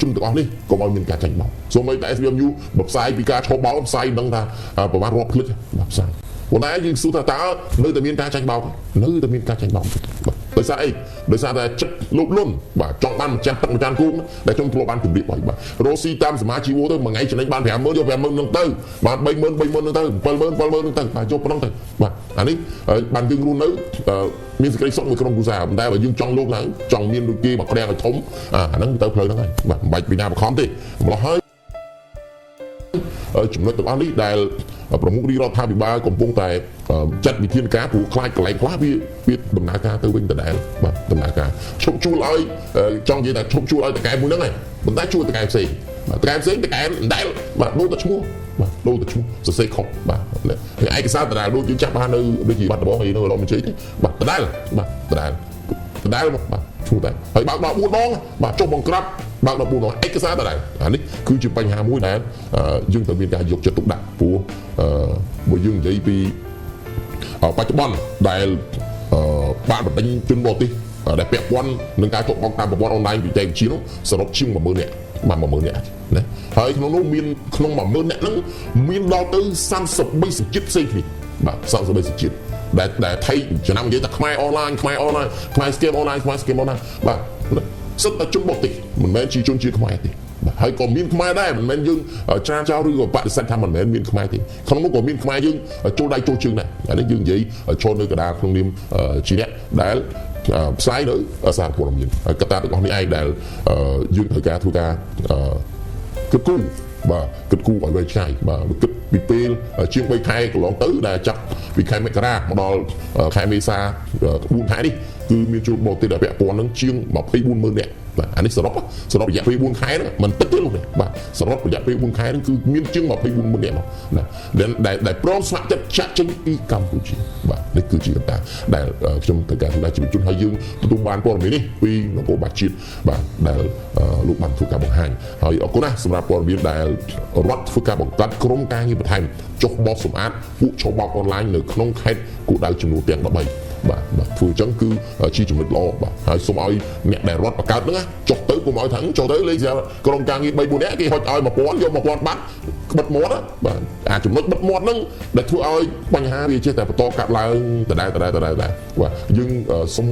Speaker 2: ជំទាំងអស់នេះកុំឲ្យមានការចាញ់បោកសូម្បីតែ SBMU បើផ្សាយពីការឆោបបោកផ្សាយដឹងថាប្រមាណរាប់ភ្លេចបាទផ្សាយប៉ុន្តែយើងសួរថាតើនៅតែមានការចាញ់បោកដោយសារអីដោយសារតែចិត្តលោភលន់បាទចង់បានម្ចាស់ទឹកម្ចាស់គូដែលខ្ញុំធ្លាប់បានជម្រាបហើយបាទរស់ស៊ីតាមសមាជីវទៅមួយថ្ងៃចំណេញបាន 50000 យក 50000 នឹងទៅបាន 30000 នឹងទៅ 70000 នឹងទៅបាទយកប៉ុណ្ណឹងទៅបាទអានេះបានយើងរស់នៅមានសេចក្តីសុខមួយក្រុមគ្រួសារប៉ុន្តែបើយើងចង់លោកឡើងចង់មានដូចគេមកក្រាំងឲ្យធំអាហ្នឹងទៅផ្លូវហ្នឹងហើយបាទមិនបាច់ពីណាបខំទេម្ល៉េះហើយចំណុចទាំងអស់នេះដែល ប្រមុខរាជរដ្ឋាភិបាលកំពុងតែចាត់វិធានការព្រោះខ្លាចកន្លែងខ្លះវាដំណើរការទៅវិញដដែលបាទដំណើរការឈប់ជួលឲ្យចង់និយាយថាឈប់ជួលឲ្យតកែមួយហ្នឹងឯងប៉ុន្តែជួលតកែផ្សេងបាទតកែផ្សេងតកែដែលបាទដូរតែឈ្មោះបាទដូរតែឈ្មោះសរសេរខុសបាទឯកសារដដែលដូចយើងចាប់បាននៅដូចជាបាត់ដំបងអីនៅរំបញ្ជ័យទេបាទដដែលបាទដដែលបាទឈ្មោះតែហើយបើក14ដងបាទចុះបង្ក្រាបបើក14ដងឯកសារដដែលអានេះគឺជាបញ្ហាមួយដែលយើងត្រូវមានការយកចិត្តទុកដាក់ព្រោះបើយើងនិយាយពីបច្ចុប្បន្នដែលបានបណ្ដេញជនបរទេសដែលពាក់ព័ន្ធនឹងការចុះបង់តាមប្រព័ន្ធអនឡាញវិទ្យាជីវនោះសរុបជាង 100,000 នាក់បាទ 100,000 នាក់ណាហើយក្នុងនោះមានក្នុង 100,000 នាក់ហ្នឹងមានដល់ទៅ33សញ្ជាតិផ្សេងគ្នាបាទ33សញ្ជាតិដែលថៃចំណាំនិយាយថាខ្មែរអនឡាញខ្មែរស្គែមអនឡាញបាទសិតតែជនបរទេសមិនមែនជាជនជាតិខ្មែរទេបាទហើយក៏មានខ្មែរដែរមិនមែនយើងច្រានចោលឬក៏បដិសេធថាមិនមែនមានខ្មែរទេក្នុងនោះក៏មានខ្មែរយើងចូលដៃចូលជើងដែរអានេះយើងនិយាយឈរនៅកណ្ដាលក្នុងនាមជាអ្នកដែលផ្សាយនៅសារព័ត៌មានហើយកត្តាទាំងអស់នេះឯងដែលយើងត្រូវការធ្វើការគិតគូរបាទគិតគូរឲ្យវែងឆ្ងាយបាទគិតពីពេលជាង3ខែកន្លងទៅដែលចាប់ពីខែមករាមកដល់ខែមេសា4ខែនេះគឺមានជនបរទេសដែលពាក់ព័ន្ធនឹងជាង 24,000 នាក់បាទអានេះសរុបរយៈពេល4ខែហ្នឹងមិនតិចទេលោកនេះបាទសរុបរយៈពេល4ខែហ្នឹងគឺមានជាង 24,000 នាក់ណាដែលព្រមស្ម័គ្រចិត្តចាក់ចេញពីកម្ពុជាបាទនេះគឺជាកត្តាដែលខ្ញុំត្រូវការសម្ដេចជំនុជនហើយយើងទទួលបានព័ត៌មាននេះពីនគរបាលជាតិបាទដែលលោកបានធ្វើការបង្ហាញហើយអរគុណណាស់សម្រាប់ព័ត៌មានដែលរដ្ឋធ្វើការបង្កើតក្រុមការងារបន្ថែមចុះបោកសម្អាតពួកឆបោកអនឡាញនៅក្នុងខេត្តគោលដៅចំនួនទាំង13បាទធ្វើអញ្ចឹងគឺជាចំណុចល្អបាទហើយសូមឲ្យអ្នកដែលរត់បង្កើតហ្នឹងចុះទៅកុំឲ្យថាចុះទៅលេខក្រុមការងារ3 4នាក់គេហុចឲ្យ 1000 យក 1000 បាត់បិទមាត់បាទអាចចំណុចបិទមាត់ហ្នឹងដែលធ្វើឲ្យបញ្ហាវាចេះតែបន្តកាត់ឡើងដដែលបាទយើងសូម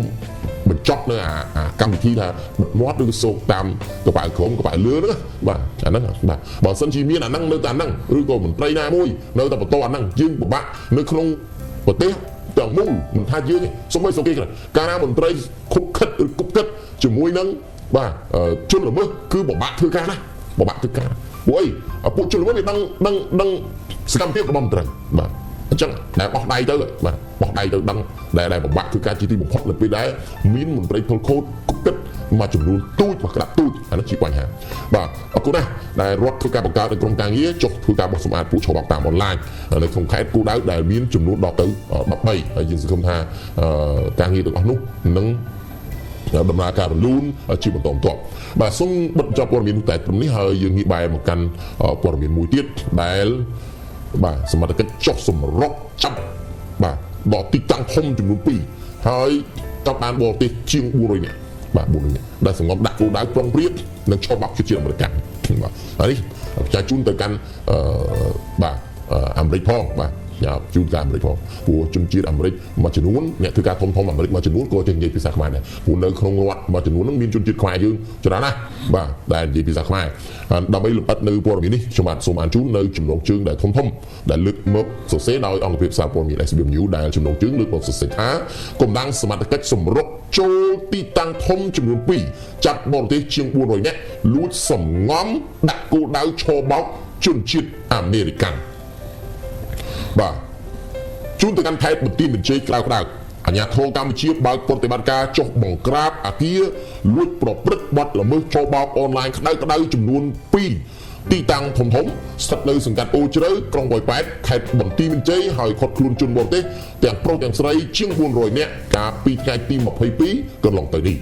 Speaker 2: បញ្ចប់នៅអាកម្មវិធីថាបិទមាត់ឬសោកតាមកប៉ៅក្រមកប៉ៅលឿហ្នឹងបាទអាហ្នឹងបាទបើសិនជាមានអាហ្នឹងនៅតែហ្នឹងឬក៏មន្ត្រីណាមួយនៅតែបន្តអាហ្នឹងយើងពិបាកនៅក្នុងប្រទេសទាំងមូលមិនថាយើងសូម្បីគេកាលណាមន្ត្រីខុបខិតឬគប់ខិតជាមួយនឹងបាទជនល្មើសគឺពិបាកធ្វើការណាពិបាកធ្វើការព្រោះអីពួកជនល្មើសវាដឹងសកម្មភាពរបស់មន្ត្រីបាទអញ្ចឹងដែលបោះដៃទៅបាទបោះដៃទៅដឹងដែលពិបាកធ្វើការជាទីបំផុតនៅពេលដែលមានមន្ត្រីពលខូតគប់ខិតមួយចំនួនទូចមកក្រាបទូចអានេះជាបញ្ហាបាទអរគុណណាស់ដែលរដ្ឋធ្វើការបង្កើតនៅក្រុមការងារចុះធ្វើការបោះសម្អាតពួកឆបោកតាមអនឡាញនៅក្នុងខេត្តគូដៅដែលមានចំនួនដល់ទៅ13ហើយយើងសង្ឃឹមថាការងារទាំងអស់នោះនឹងដំណើរការរលូនជាបន្តបន្ទាប់បាទសូមបិទបញ្ចប់ព័ត៌មានតែត្រឹមនេះហើយយើងងាកបែរមកកាន់ព័ត៌មានមួយទៀតដែលបាទសមត្ថកិច្ចចុះសម្រុកចាប់បាទដល់ទីតាំងធំចំនួន2ហើយចាប់បានបរទេសជាង400នាក់បាទ400នាក់ដែលសង្ងំដាក់គោលដៅប្រុងប្រៀបនិងឆបបាក់ជាអាមេរិកបាទហើយនេះប្រចាជូនទៅកាន់បាទអាមេរិកផងបាទជួនកាលអាមេរិកផងព្រោះជនជាតិអាមេរិកមួយចំនួនអ្នកធ្វើការធំអាមេរិកមួយចំនួនក៏ចេះនិយាយភាសាខ្មែរដែរព្រោះនៅក្នុងរដ្ឋមួយចំនួនហ្នឹងមានជនជាតិខ្មែរយើងច្រើនណាស់បាទដែលនិយាយភាសាខ្មែរដើម្បីលម្អិតនៅព័ត៌មាននេះខ្ញុំបាទសូមអានជូននៅចំណងជើងដែលធំដែលលើកមកសរសេរដោយអង្គភាពសារព័ត៌មាន SBM News ដែលចំណងជើងលើកមកសរសេរថាកម្លាំងសមត្ថកិច្ចសម្រុកចូលទីតាំងធំចំនួន2ចាប់បរទេសជាង400នាក់លួចសំងំដាក់គោលដៅឆបោកជនជាតិអាមេរិកបាទជូនទៅកាន់ខេត្តបន្ទាយមានជ័យក្តៅអាជ្ញាធរកម្ពុជាបើកប្រតិបត្តិការចុះបង្ក្រាបអគារលួចប្រព្រឹត្តបទល្មើសឆបោកអនឡាញក្តៅចំនួន2ទីតាំងធំស្ថិតនៅសង្កាត់អូជ្រៅក្រុងបួយប៉ែតខេត្តបន្ទាយមានជ័យហើយឃាត់ខ្លួនជនបរទេសទាំងប្រុសទាំងស្រីជាង400នាក់កាលពីថ្ងៃទី22កន្លងទៅនេះ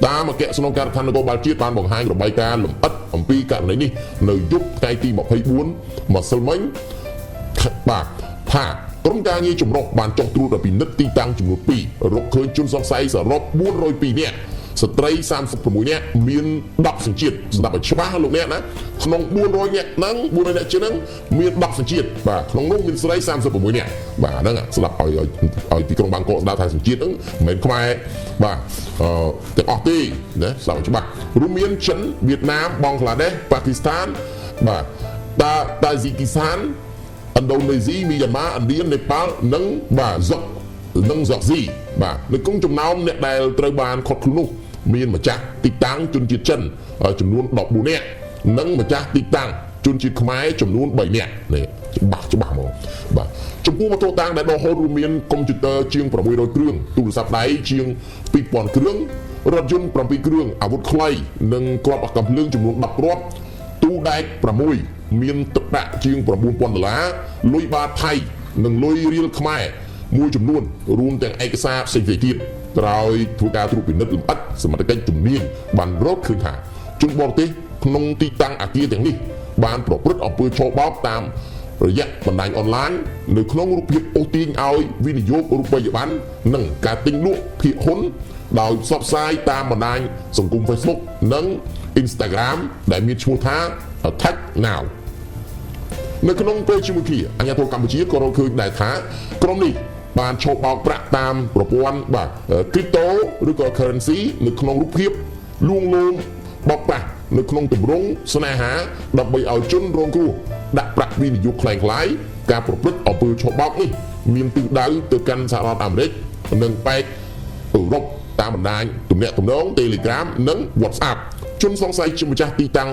Speaker 2: តាមអគ្គស្នងការដ្ឋាននគរបាលជាតិបានបង្ហាញរបាយការណ៍លម្អិតអំពីករណីនេះនៅយប់ថ្ងៃទី24ម្សិលមិញបាទថាក្រុមការងារចម្រុះបានចុះត្រួតពិនិត្យទីតាំងចំនួន2រកឃើញជនសង្ស័យសរុប402នាក់ស្ត្រី36នាក់មាន10សញ្ជាតិស្ដាប់ឲ្យច្បាស់លោកអ្នកណាក្នុង400នាក់ហ្នឹង400នាក់ជាងហ្នឹងមាន10សញ្ជាតិបាទក្នុងនោះមានស្រី36នាក់បាទហ្នឹងស្ដាប់ឲ្យទីក្រុងបាងកកស្ដាប់ថាសញ្ជាតិហ្នឹងមិនមែនខ្មែរបាទទាំងអស់ទេណាស្ដាប់ឲ្យច្បាស់រួមមានចិនវៀតណាមបង់ក្លាដេសប៉ាគីស្ថានបាទតាស៊ីគីស្ថានឥណ្ឌូនេស៊ីមីយ៉ាន់ម៉ាឥណ្ឌានេប៉ាល់និងបាទហ្សុកស៊ីបាទនៅក្នុងចំណោមអ្នកដែលត្រូវបានឃាត់ខ្លួននោះមានម្ចាស់ទីតាំងជនជាតិចិនចំនួន14នាក់និងម្ចាស់ទីតាំងជនជាតិខ្មែរចំនួន3នាក់នេះច្បាស់ហ្មង បាទចំពោះម៉ូតូតាំងដែលដកហូតរួមមានកុំព្យូទ័រជាង600គ្រឿងទូរស័ព្ទដៃជាង2000គ្រឿងរថយន្ត7គ្រឿងអាវុធខ្លីនិងគ្រាប់កាំភ្លើងចំនួន10គ្រាប់ទូដែក6មានទឹកប្រាក់ជាង$9000លុយបាតថៃនិងលុយរៀលខ្មែរមួយចំនួនរួមទាំងឯកសារផ្សេងៗទៀតក្រោយធ្វើការត្រួតពិនិត្យលម្អិតសមត្ថកិច្ចជំនាញបានរកឃើញថាជនបរទេសក្នុងទីតាំងអគារទាំងនេះបានប្រព្រឹត្តអំពើឆបោកតាមរយៈបណ្ដាញអនឡាញនៅក្នុងរូបភាពអូសទាញឲ្យវិនិយោគរូបិយប័ណ្ណនិងការទិញលក់ភាគហ៊ុនដោយផ្សព្វផ្សាយតាមបណ្ដាញសង្គម Facebook និង Instagram ដែលមានឈ្មោះថា Tech Now នៅក្នុងពេលជាមួយគ្នាអាជ្ញាធរកម្ពុជាក៏រកឃើញដែរថាក្រុមនេះបានឆបោកប្រាក់តាមប្រព័ន្ធcrypto ឬក៏ currency នៅក្នុងរូបភាពលួងលោមបោកប្រាស់នៅក្នុងទម្រង់ស្នេហាដើម្បីឲ្យជនរងគ្រោះដាក់ប្រាក់វិនិយោគคล้ายៗការប្រព្រឹត្តអំពើឆបោកនេះមានទិសដៅទៅកាន់សហរដ្ឋអាមេរិកនិងប៉ែកអឺរ៉ុបតាមបណ្ដាញទំនាក់ទំនង Telegram និង WhatsApp ជនសង្ស័យជាម្ចាស់ទីតាំង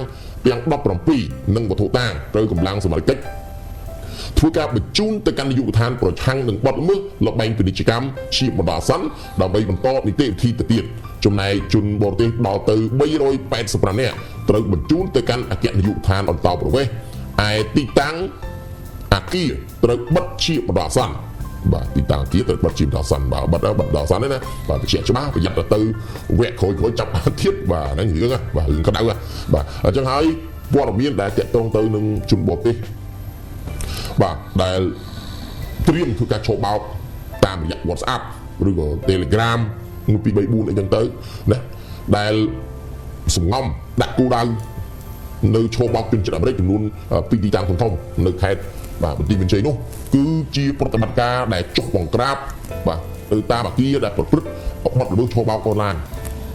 Speaker 2: ទាំង17និងវត្ថុតាងត្រូវកម្លាំងសមត្ថកិច្ចធ្វើការបញ្ជូនទៅកាន់នាយកដ្ឋានប្រឆាំងនឹងបទល្មើសល្បែងពាណិជ្ជកម្មជាបណ្ដោះអាសន្នដើម្បីបន្តនីតិវិធីទៅទៀតចំណែកជនបរទេសដល់ទៅ385នាក់ត្រូវបញ្ជូនទៅកាន់អគ្គនាយកដ្ឋានអន្តរប្រវេសន៍ឯទីតាំងអគារត្រូវបិទជាបណ្ដោះអាសន្នបាទទីតាំងអគារត្រូវបិទជាបណ្ដោះអាសន្នបាទបិទបណ្ដោះអាសន្នណាបាទបញ្ជាក់ច្បាស់ប្រយ័ត្នទៅវគ្គក្រោយចាប់ទៀតបាទហ្នឹងរឿងបាទរឿងក្តៅបាទអញ្ចឹងហើយព័ត៌មានដែលតាក់ទងទៅនឹងជនបរទេសបាទដែលត្រៀមធ្វើការឆបោកតាមរយៈ WhatsApp ឬក៏ Telegram 1 2 3 4អីចឹងទៅណាដែលសំងំដាក់គូដៅនៅឆបោកជនជាតិអាមេរិកចំនួន2ទីតាំងធំៗនៅខេត្តបាទបន្ទាយមានជ័យនោះគឺជាប្រតិបត្តិការដែលចុះបង្ក្រាបបាទទៅតាមអគារដែលប្រព្រឹត្តបទល្មើសឆបោកអនឡាញ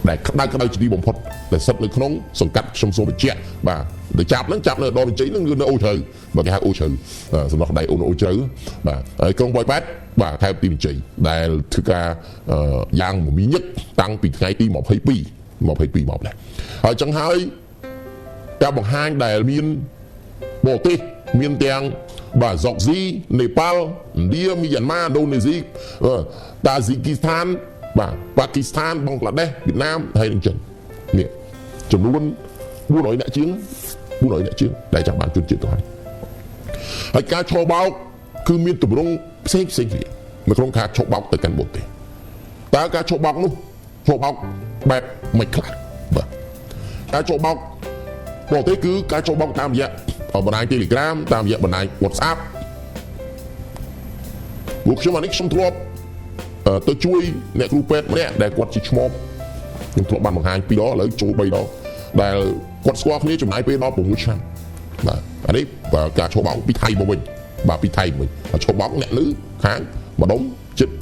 Speaker 2: ដែលក្តៅជាទីបំផុតដែលស្ថិតនៅក្នុងសង្កាត់ខ្ញុំសូមបញ្ជាក់បាទទៅចាប់នៅដល់វិជ័យនឹងគឺនៅអូជ្រៅបាទគេហៅអូជ្រៅសំណោះដៃអូជ្រៅបាទហើយក្រុងបយប៉ែតបាទខេត្តទីវិជ័យដែលធ្វើការយ៉ាងមមាញឹកតាំងពីថ្ងៃទី22មកដែរហើយចឹងហើយការបង្ហាញដែលមានបរទេសមានទាំងបាទហ្សុកស៊ីនេប៉ាល់ឥណ្ឌាមីយ៉ាន់ម៉ាឥណ្ឌូនេស៊ីតាស៊ីគីស្ថានបាទប៉ាគីស្ថានបង់ក្លាដេសវៀតណាមហើយនឹងចិននេះចំនួន400អ្នកជាងដែលចាំបានជនជាតិទៅហើយការឆបោកគឺមានទម្រង់ផ្សេងគ្នានៅក្នុងការឆបោកទៅកាន់បរទេសតើការឆបោកនោះឆបោកបែបមិនខ្លះបាទការឆបោកបរទេសគឺការឆបោកតាមរយៈបណ្ដាញ Telegram តាមរយៈបណ្ដាញ WhatsApp ពួកខ្ញុំអានេះខ្ញុំធ្លាប់ទៅជួយអ្នកគ្រូពេទ្យម្នាក់ដែលគាត់ជាឈ្មោះខ្ញុំធ្លាប់បានបង្ហាញ2ដងឥឡូវចូល3ដងដែលគាត់ស្គាល់គ្នាចំណាយពេលដល់6ឆ្នាំបាទអានេះការឆបោកពីថៃមកវិញបាទពីថៃមកឆបោកអ្នកនៅខាងម្ដុំចិត្ត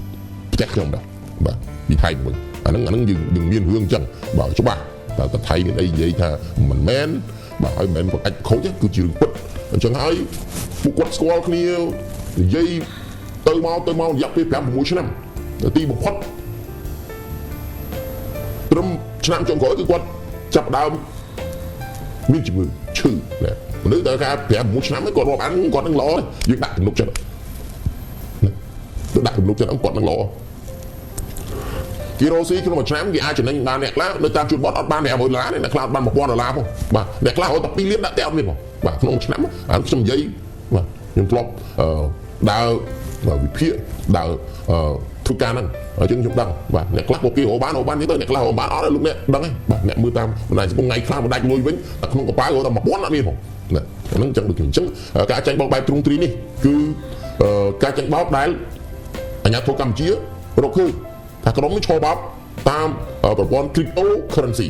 Speaker 2: ផ្ទះខ្ញុំដែរបាទពីថៃមកវិញអាហ្នឹងយើងមានរឿងអញ្ចឹងបាទច្បាស់តែថៃមានអីនិយាយថាមិនមែនបាទហើយមិនមែនបង្កាច់ខូចគឺជារឿងពិតអញ្ចឹងហើយពួកគាត់ស្គាល់គ្នានិយាយទៅមករយៈពេល5-6ឆ្នាំទីបំផុតត្រឹមឆ្នាំចុងក្រោយគឺគាត់ចាប់ដើមមានជំងឺឈឺណាមនុស្សដល់ការ5-6ឆ្នាំគាត់រាប់អានគាត់នឹងល្អយើងដាក់ទំនុកចិត្តទៅដាក់ទំនុកចិត្តគាត់នឹងល្អគេរស់ស៊ីក្នុងមួយឆ្នាំគេអាចចំណេញបានអ្នកខ្លះនៅតាមជួនបត់អត់បាន$100,000ទេអ្នកខ្លះបាន$1,000ផងបាទអ្នកខ្លះរត់តែ2លានដាក់តែអត់មានផងបាទក្នុងមួយឆ្នាំអាខ្ញុំនិយាយបាទខ្ញុំធ្លាប់ដើរវិភាគដើរធ្វើការហ្នឹងអញ្ចឹងខ្ញុំដឹងបាទអ្នកខ្លះពួកគេរកបាននេះទៅអ្នកខ្លះរកបានអត់លោកអ្នកដឹងហើយបាទអ្នកមើលតាមបណ្ដាញសង្គមថ្ងៃខ្លះមិនដាច់លុយវិញតែក្នុងកប៉ាល់រកតែ$1,000អត់មានផងណាអាហ្នឹងអញ្ចឹងដូចអញ្ចឹងការចាញ់បោកបែបទ្រង់ទ្រីនេះគឺការចាញ់បោកដែលអាជ្ញាធរកម្ពុជារកឃើញថាក្រុមនេះឆបោកតាមប្រព័ន្ធ cryptocurrency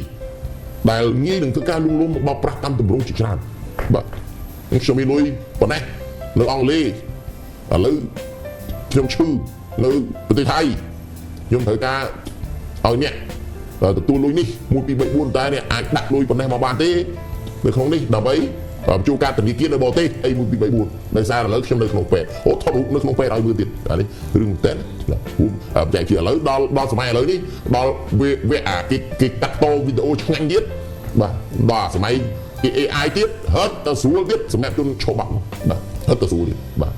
Speaker 2: ដែលងាយនឹងធ្វើការលួងលោមបោកប្រាស់តាមទម្រង់ជាច្រើនបាទខ្ញុំមានលុយប៉ុណ្ណេះនៅអង់គ្លេសឥឡូវខ្ញុំឈឺនៅប្រទេសថៃខ្ញុំត្រូវការឲ្យអ្នកទទួលលុយនេះ1 2 3 4តែអ្នកអាចដាក់លុយប៉ុណ្ណេះមកបានទេនៅក្នុងនេះដើម្បីជួការធនាគារនៅបរទេសអី1 2 3 4ដោយសារឥឡូវខ្ញុំនៅក្នុងពេទ្យថតរូបនៅក្នុងពេទ្យឲ្យមើលទៀតអានេះរឿងតែនបច្ចេកវិទ្យាឥឡូវដល់សម័យឥឡូវនេះដល់វាគេកាត់តវីដេអូឆ្ងាញ់ទៀតបាទដល់សម័យគេ AI ទៀតហត់ទៅស្រួលទៀតសម្រាប់ជនឆបបាក់បាទហត់ទៅស្រួលទៀតបាទ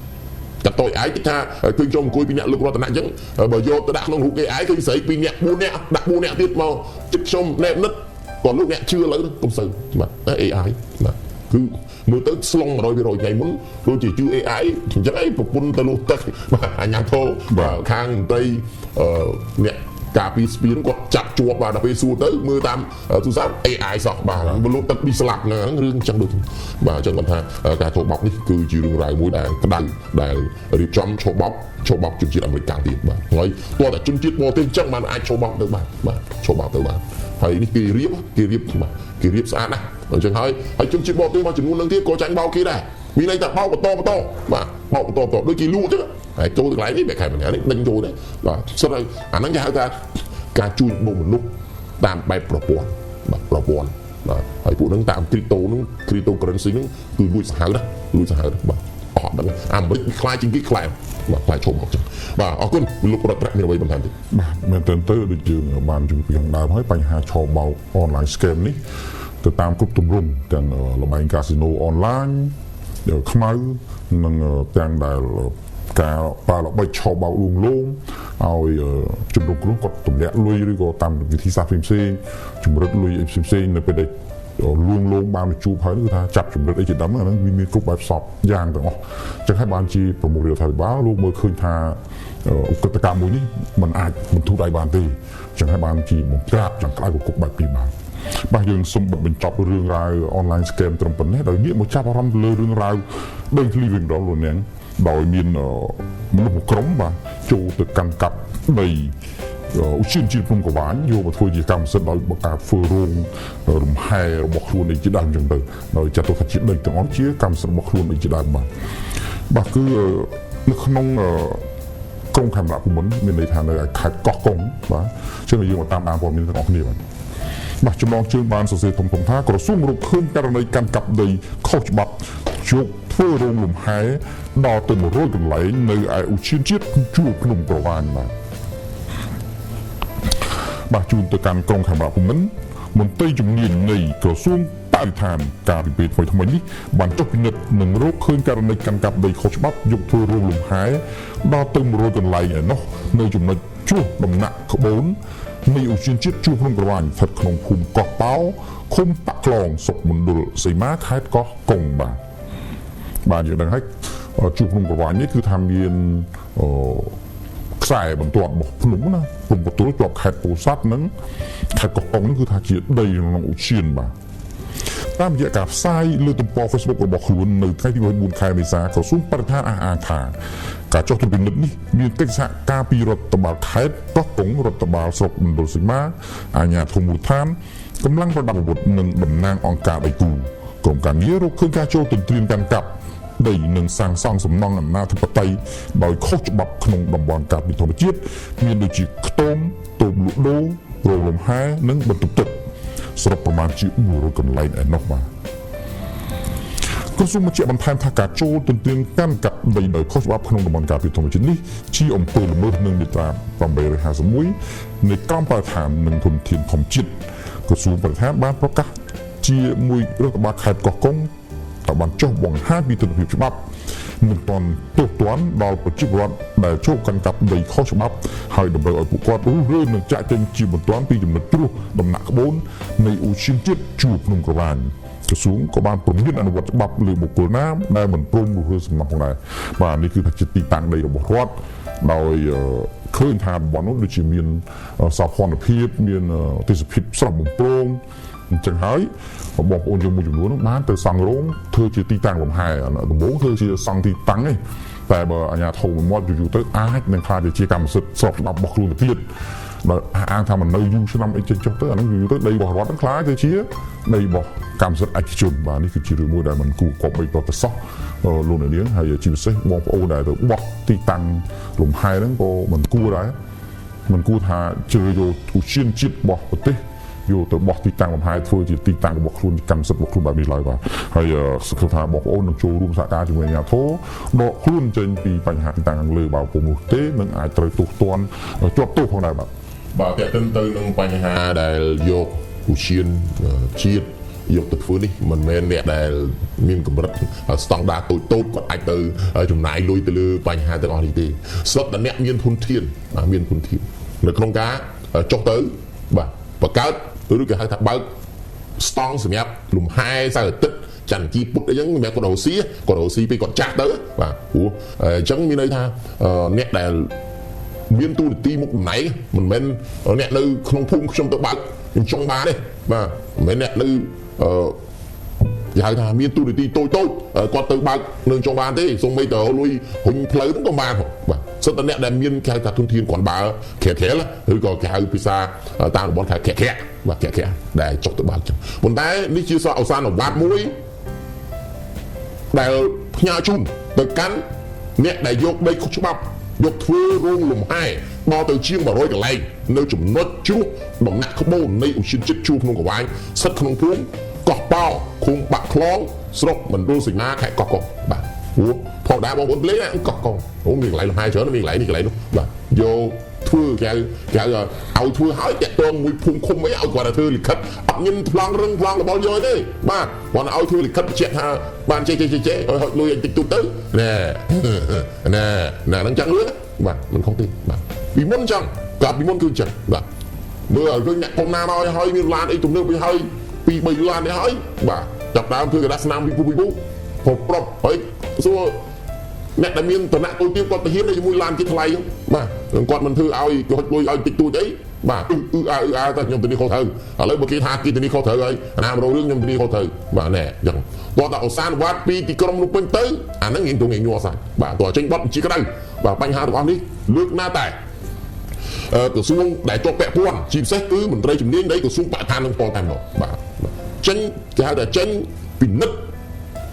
Speaker 2: តូច AI គេថាឃើញចូលអង្គុយពីអ្នកលោករតនៈអញ្ចឹងបើយកទៅដាក់ក្នុងរូប AI ឃើញស្រី2នាក់4នាក់ដាក់4នាក់ទៀតមកចិត្តខ្ញុំណែបនិតក៏លោកអ្នកជឿឥឡូវកុំសូវបាទ AI បាទគឺមើលទៅស្លង 100% ថ្ងៃមុនដូចជាជឿ AI អញ្ចឹងឯងប្រពន្ធទៅលុះទឹកបាទអញ្ញាធោខាងមន្ត្រីអ្នកការពីស្ពានគាត់ចាប់ជាប់បាទដល់ពេលសួរទៅមើលតាមទូរស័ព្ទ AI សោះបាទលុះទឹកពីស្លាប់ហ្នឹងរឿងអញ្ចឹងដូចបាទអញ្ចឹងគាត់ថាការចូលបោកនេះគឺជារឿងរ៉ាវមួយដែលក្តៅដែលរៀបចំចូលបោកជនជាតិអាមេរិកទៀតបាទហើយតើតែជនជាតិបរទេសអញ្ចឹងបានអាចចូលបោកទៅបាទចូលបោកទៅបាទហើយនេះគេរៀបបាទគេរៀបស្អាតណាស់អញ្ចឹងហើយជនជាតិបរទេសមកចំនួននឹងទៀតក៏ចាញ់បោកគេដែរមានន័យថាបោកបន្តបាទបោកបន្តដូចគេលក់អញ្ចឹងហើយចូលទៅកន្លែងនេះបែបខែម្នាក់នេះដេញចូលទេបាទសិនហើយអាហ្នឹងគេហៅថាការជួញដូរមនុស្សតាមបែបប្រព័ន្ធបាទប្រព័ន្ធបាទហើយពួកហ្នឹងតាម cryptocurrency ហ្នឹងគឺលួចសាហាវណាបាទអត់ដឹងអាមេរិកខ្លាចជាងគេខ្លាំងបាទខ្លាចចូលមកចឹងបាទអរគុណលោករដ្ឋមានអ្វីបន្ថែមទៀត
Speaker 3: បាទមែនទែនទៅដូចយើងបានជម្រាបពីខាងដើមហើយបញ្ហាឆបោក online scam នេះទៅតាមគ្រប់ទម្រង់ទាំងល្បែងកាស៊ីណូអនឡាញខ្មៅនិងទាំងដែលការប្រើល្បិចឆបោកលួងលោមឲ្យជំរុញគ្រោះគាត់ទម្លាក់លុយឬក៏តាមវិធីសាស្ត្រផ្សេងៗជំរិតលុយផ្សេងៗនៅពេលដែលលួងលោមបានជួបហើយគឺថាចាប់ជំរិតអីជាដើមហ្នឹងវាមានគ្រប់បែបសពយ៉ាងទាំងអស់ចឹងហើយបានជាប្រមុខរដ្ឋាភិបាលលោកមើលឃើញថាឧក្រិដ្ឋកម្មមួយនេះมันអាចបន្ធូរដៃបានទេចឹងហើយបានជាបង្ក្រាបយ៉ាងក្តៅគគុកបែបពីបាទយើងសូមបញ្ចប់រឿងរ៉ាវ online scam ត្រឹមប៉ុណ្ណេះដោយងាកមកចាប់អារម្មណ៍លើរឿងរ៉ាវដូចឃ្លីវិញម្ដងលោកនាងដោយមានមនុស្សមួយក្រុមបាទចូលទៅកាន់កាប់ដីឧឈានជាតិភ្នំកវាញយកមកធ្វើជាកម្មសិទ្ធិដោយបង្កើតធ្វើរោងរំហែរបស់ខ្លួននេះជាដើមអញ្ចឹងទៅដោយចាត់ទុកថាជាដីទាំងអស់ជាកម្មសិទ្ធិរបស់ខ្លួននេះជាដើមបាទគឺនៅក្នុងក្រុងខេមរៈភូមិន្ទមានន័យថានៅខេត្តកោះកុងបាទចឹងយើងមកតាមដានព័ត៌មានទាំងអស់គ្នាបាទចំណងជើងបានសរសេរធំៗថាក្រសួងរកឃើញករណីកាន់កាប់ដីខុសច្បាប់យកធ្វើរោងលំហែដល់ទៅ100កន្លែងនៅឯឧឈានជាតិជួរភ្នំក្រវាញបាទជូនទៅកាន់ក្រុងខេមរៈភូមិន្ទមន្ត្រីជំនាញនៃក្រសួងបរិស្ថានការពីពេលថ្មីនេះបានចុះពិនិត្យនិងរកឃើញករណីកាន់កាប់ដីខុសច្បាប់យកធ្វើរោងលំហែដល់ទៅ100កន្លែងឯណោះនៅចំណុចជួរដំណាក់ក្បូននៃឧទ្យានជាតិជួរភ្នំក្រវាញស្ថិតក្នុងភូមិកោះប៉ោឃុំតាក់ក្លងស្រុកមណ្ឌលសីមាខេត្តកោះកុងបាទយើងដឹងហើយជួរភ្នំក្រវាញនេះគឺថាមានខ្សែបន្ទាត់របស់ភ្នំណាភ្នំកទួលជាប់ខេត្តពោធិ៍សាត់និងខេត្តកោះកុងនេះគឺថាជាដីក្នុងឧទ្យានបាទតាមរយៈការផ្សាយលើទំព័រ Facebook របស់ខ្លួននៅថ្ងៃទី4ខែមេសាក្រសួងបរិស្ថានអះអាងថាការចុះត្រួតពិនិត្យនេះមានកិច្ចសហការពីរដ្ឋបាលខេត្តកោះកុងរដ្ឋបាលស្រុកមណ្ឌលសីមាអាជ្ញាធរមូលដ្ឋានកម្លាំងប្រដាប់អាវុធនិងតំណាងអង្គការដៃគូក្រុមការងាររកឃើញការចូលទន្ទ្រានកាន់កាប់ដីនិងសាងសង់សំណង់អំណាចធិបតេយ្យដោយខុសច្បាប់ក្នុងតំបន់ការពារធម្មជាតិមានដូចជាខ្ទមតូបលក់ដូររោងលំហែនិងបន្ទប់ទឹកសរុបប្រមាណជា100កន្លែងឯណោះបាទក្រសួងបញ្ជាក់បន្ថែមថាការចូលទន្ទ្រានកាន់កាប់ដីដោយខុសច្បាប់ក្នុងតំបន់ការពារធម្មជាតិនេះជាអំពើល្មើសនឹងមាត្រា851នៃក្រមបរិស្ថាននិងធនធានធម្មជាតិក្រសួងបរិស្ថានបានប្រកាសជាមួយរដ្ឋបាលខេត្តកោះកុងតែបានចុះបង្ហាញពីទស្សនវិជ្ជាច្បាប់មិនទាន់ទោសទណ្ឌដល់ប្រជាពលរដ្ឋដែលចូលកាន់កាប់ដីខុសច្បាប់ហើយតម្រូវឲ្យពួកគាត់រុះរើនឹងចាក់ចេញជាបន្ទាន់ពីចំណុចព្រោះដំណាក់ក្បូននៃឧទ្យានជាតិជួរភ្នំក្រវាញក្រសួងក៏បានព្រមានអនុវត្តច្បាប់លើបុគ្គលណាដែលមិនព្រមរុះរើសំណង់ផងដែរបាទនេះគឺថាជាទីតាំងដីរបស់រដ្ឋដោយឃើញថាតំបន់នោះដូចជាមានសោភ័ណភាពមានទេសភាពស្រស់បំព្រងអញ្ចឹងហើយបងប្អូនយើងមួយចំនួនបានទៅសង់រោងធ្វើជាទីតាំងលំហែដំបូងធ្វើជាសង់ទីតាំងឯងតែបើអាជ្ញាធរមកយូរទៅអាចនឹងខ្លាចជាកម្មសិទ្ធិស្របច្បាប់របស់ខ្លួនទៅទៀតដល់អាងថាមិននៅយូរឆ្នាំអីចេញចុះទៅអានឹងយូរទៅដីរបស់រដ្ឋនឹងខ្លាចទៅជាដីរបស់កម្មសិទ្ធិឯកជនបាទនេះគឺជារឿងមួយដែលមិនគួរគប់បីតទៅសោះលោកអ្នកនាងហើយជាពិសេសបងប្អូនដែលទៅបោះទីតាំងលំហែហ្នឹងក៏មិនគួរដែរមិនគួរថាជ្រើសយកឧទ្យានជាតិរបស់ប្រទេសយកទៅបោះទីតាំងលំហែធ្វើជាទីតាំងរបស់ខ្លួនកម្មសិទ្ធិរបស់ខ្លួនបែបនេះឡើយបាទហើយសង្ឃឹមថាបងប្អូននឹងចូលរួមសហការជាមួយអាជ្ញាធរដកខ្លួនចេញពីបញ្ហាទីតាំងខាងលើបើពុំនោះទេនឹងអាចត្រូវទោសទណ្ឌជាប់ទោសផងដែរបាទ
Speaker 2: តើទៅនឹងបញ្ហាដែលយកឧទ្យានជាតិ យកទៅធ្វើនេះមិនមែនអ្នកដែលមានកម្រិតស្តង់ដារតូចគាត់អាចទៅចំណាយលុយទៅលើបញ្ហាទាំងអស់នេះទេសុទ្ធតែអ្នកមានធនធានមានធនធាននៅក្នុងការចុះទៅបាទបង្កើតឬគេហៅថាបើកស្តង់សម្រាប់លំហែសៅអាទិត្យច័ន្ទជីពុតអីចឹងសម្រាប់គាត់រស់ស៊ីពេលគាត់ចាស់ទៅបាទព្រោះអញ្ចឹងមានន័យថាអ្នកដែលមានទូរនីតិមុខតំណែងមិនមែនអ្នកនៅក្នុងភូមិខ្ញុំទៅបើកខ្ញុំចង់បានទេបាទមិនមែនអ្នកនៅគេហៅថាមានទូរនីតិតូចគាត់ទៅបើកនៅចង់បានទេសូម្បីតែលុយហុញផ្លូវហ្នឹងក៏បានបាទសិតតែអ្នកដែលមានគេហៅថាទុនធានគាត់បើក្រែលឬក៏គេហៅភាសាតាមរបបថាក្រែបាទក្រែដែលចុះទៅបើកចឹងប៉ុន្តែនេះជាឱសានបត្តិមួយដែលផ្ញើជូនទៅកាន់អ្នកដែលយកដីខុសច្បាប់យកធ្វើរោងលំហែដល់ទៅជាង100កន្លែងនៅចំណុចជ្រុះដំណាក់ក្បូននៃឧទ្យានជាតិជួរក្នុងកវាយស្ថិតក្នុងភូមិកោះប៉ោឃុំបាក់ខ្លងស្រុកមណ្ឌលសីមាខេត្តកោះកុងបាទព្រោះផងដែរបងប្អូនលេងកោះកុងមានកន្លែងលំហែច្រើនមានកន្លែងនេះកន្លែងនោះបាទយកធ្វើគេហៅឲ្យធ្វើឲ្យតាក់ទងមួយភូមិឃុំអីឲ្យគាត់ធ្វើលិខិតអត់មានប្លង់រឹងប្លង់របស់យកទេបាទគាត់ឲ្យធ្វើលិខិតបញ្ជាក់ថាបានចេះឲ្យហុចលុយឲ្យតិចតួចទៅណែហ្នឹងចឹងលឿនបាទមិនខុសទេបាទពីមុនចឹងកាលពីមុនគឺចឹងបាទមើលឲ្យឃើញអ្នកភូមិណាមកឲ្យមានឡានអីទំនើបឲ្យ2-3 ឡាននេះហើយបាទចាប់ដើមធ្វើកដាស្នាមពីពូប្រុសហើយសួរអ្នកដែលមានឋានៈទូទាវគាត់ទៅហ៊ានជាមួយឡានជិះថ្លៃបាទគាត់មិនធ្វើឲ្យគាត់លុយឲ្យតិចតួចអីបាទអឺតែខ្ញុំទៅនេះខុសត្រូវឥឡូវបើគេថាគេទៅនេះខុសត្រូវហើយអាណាមរោរឿងខ្ញុំទៅនេះខុសត្រូវបាទណែអញ្ចឹងតោះតែឧស្សាហ៍វត្តពីទីក្រុងនោះពេញទៅអាហ្នឹងងាយញ័រសាច់បាទតោះចេញបត់ជាក្តៅបាទបញ្ហារបស់នេះលើកណាតែក្រសួងដែលជាប់ពាក់ព័ន្ធជាពិសេសគឺមន្ត្រីជំនាញនៃក្រសួងបរិស្ថាននិងផលតែម្ដងបាទចេញគេហៅថាចេញពិនិត្យ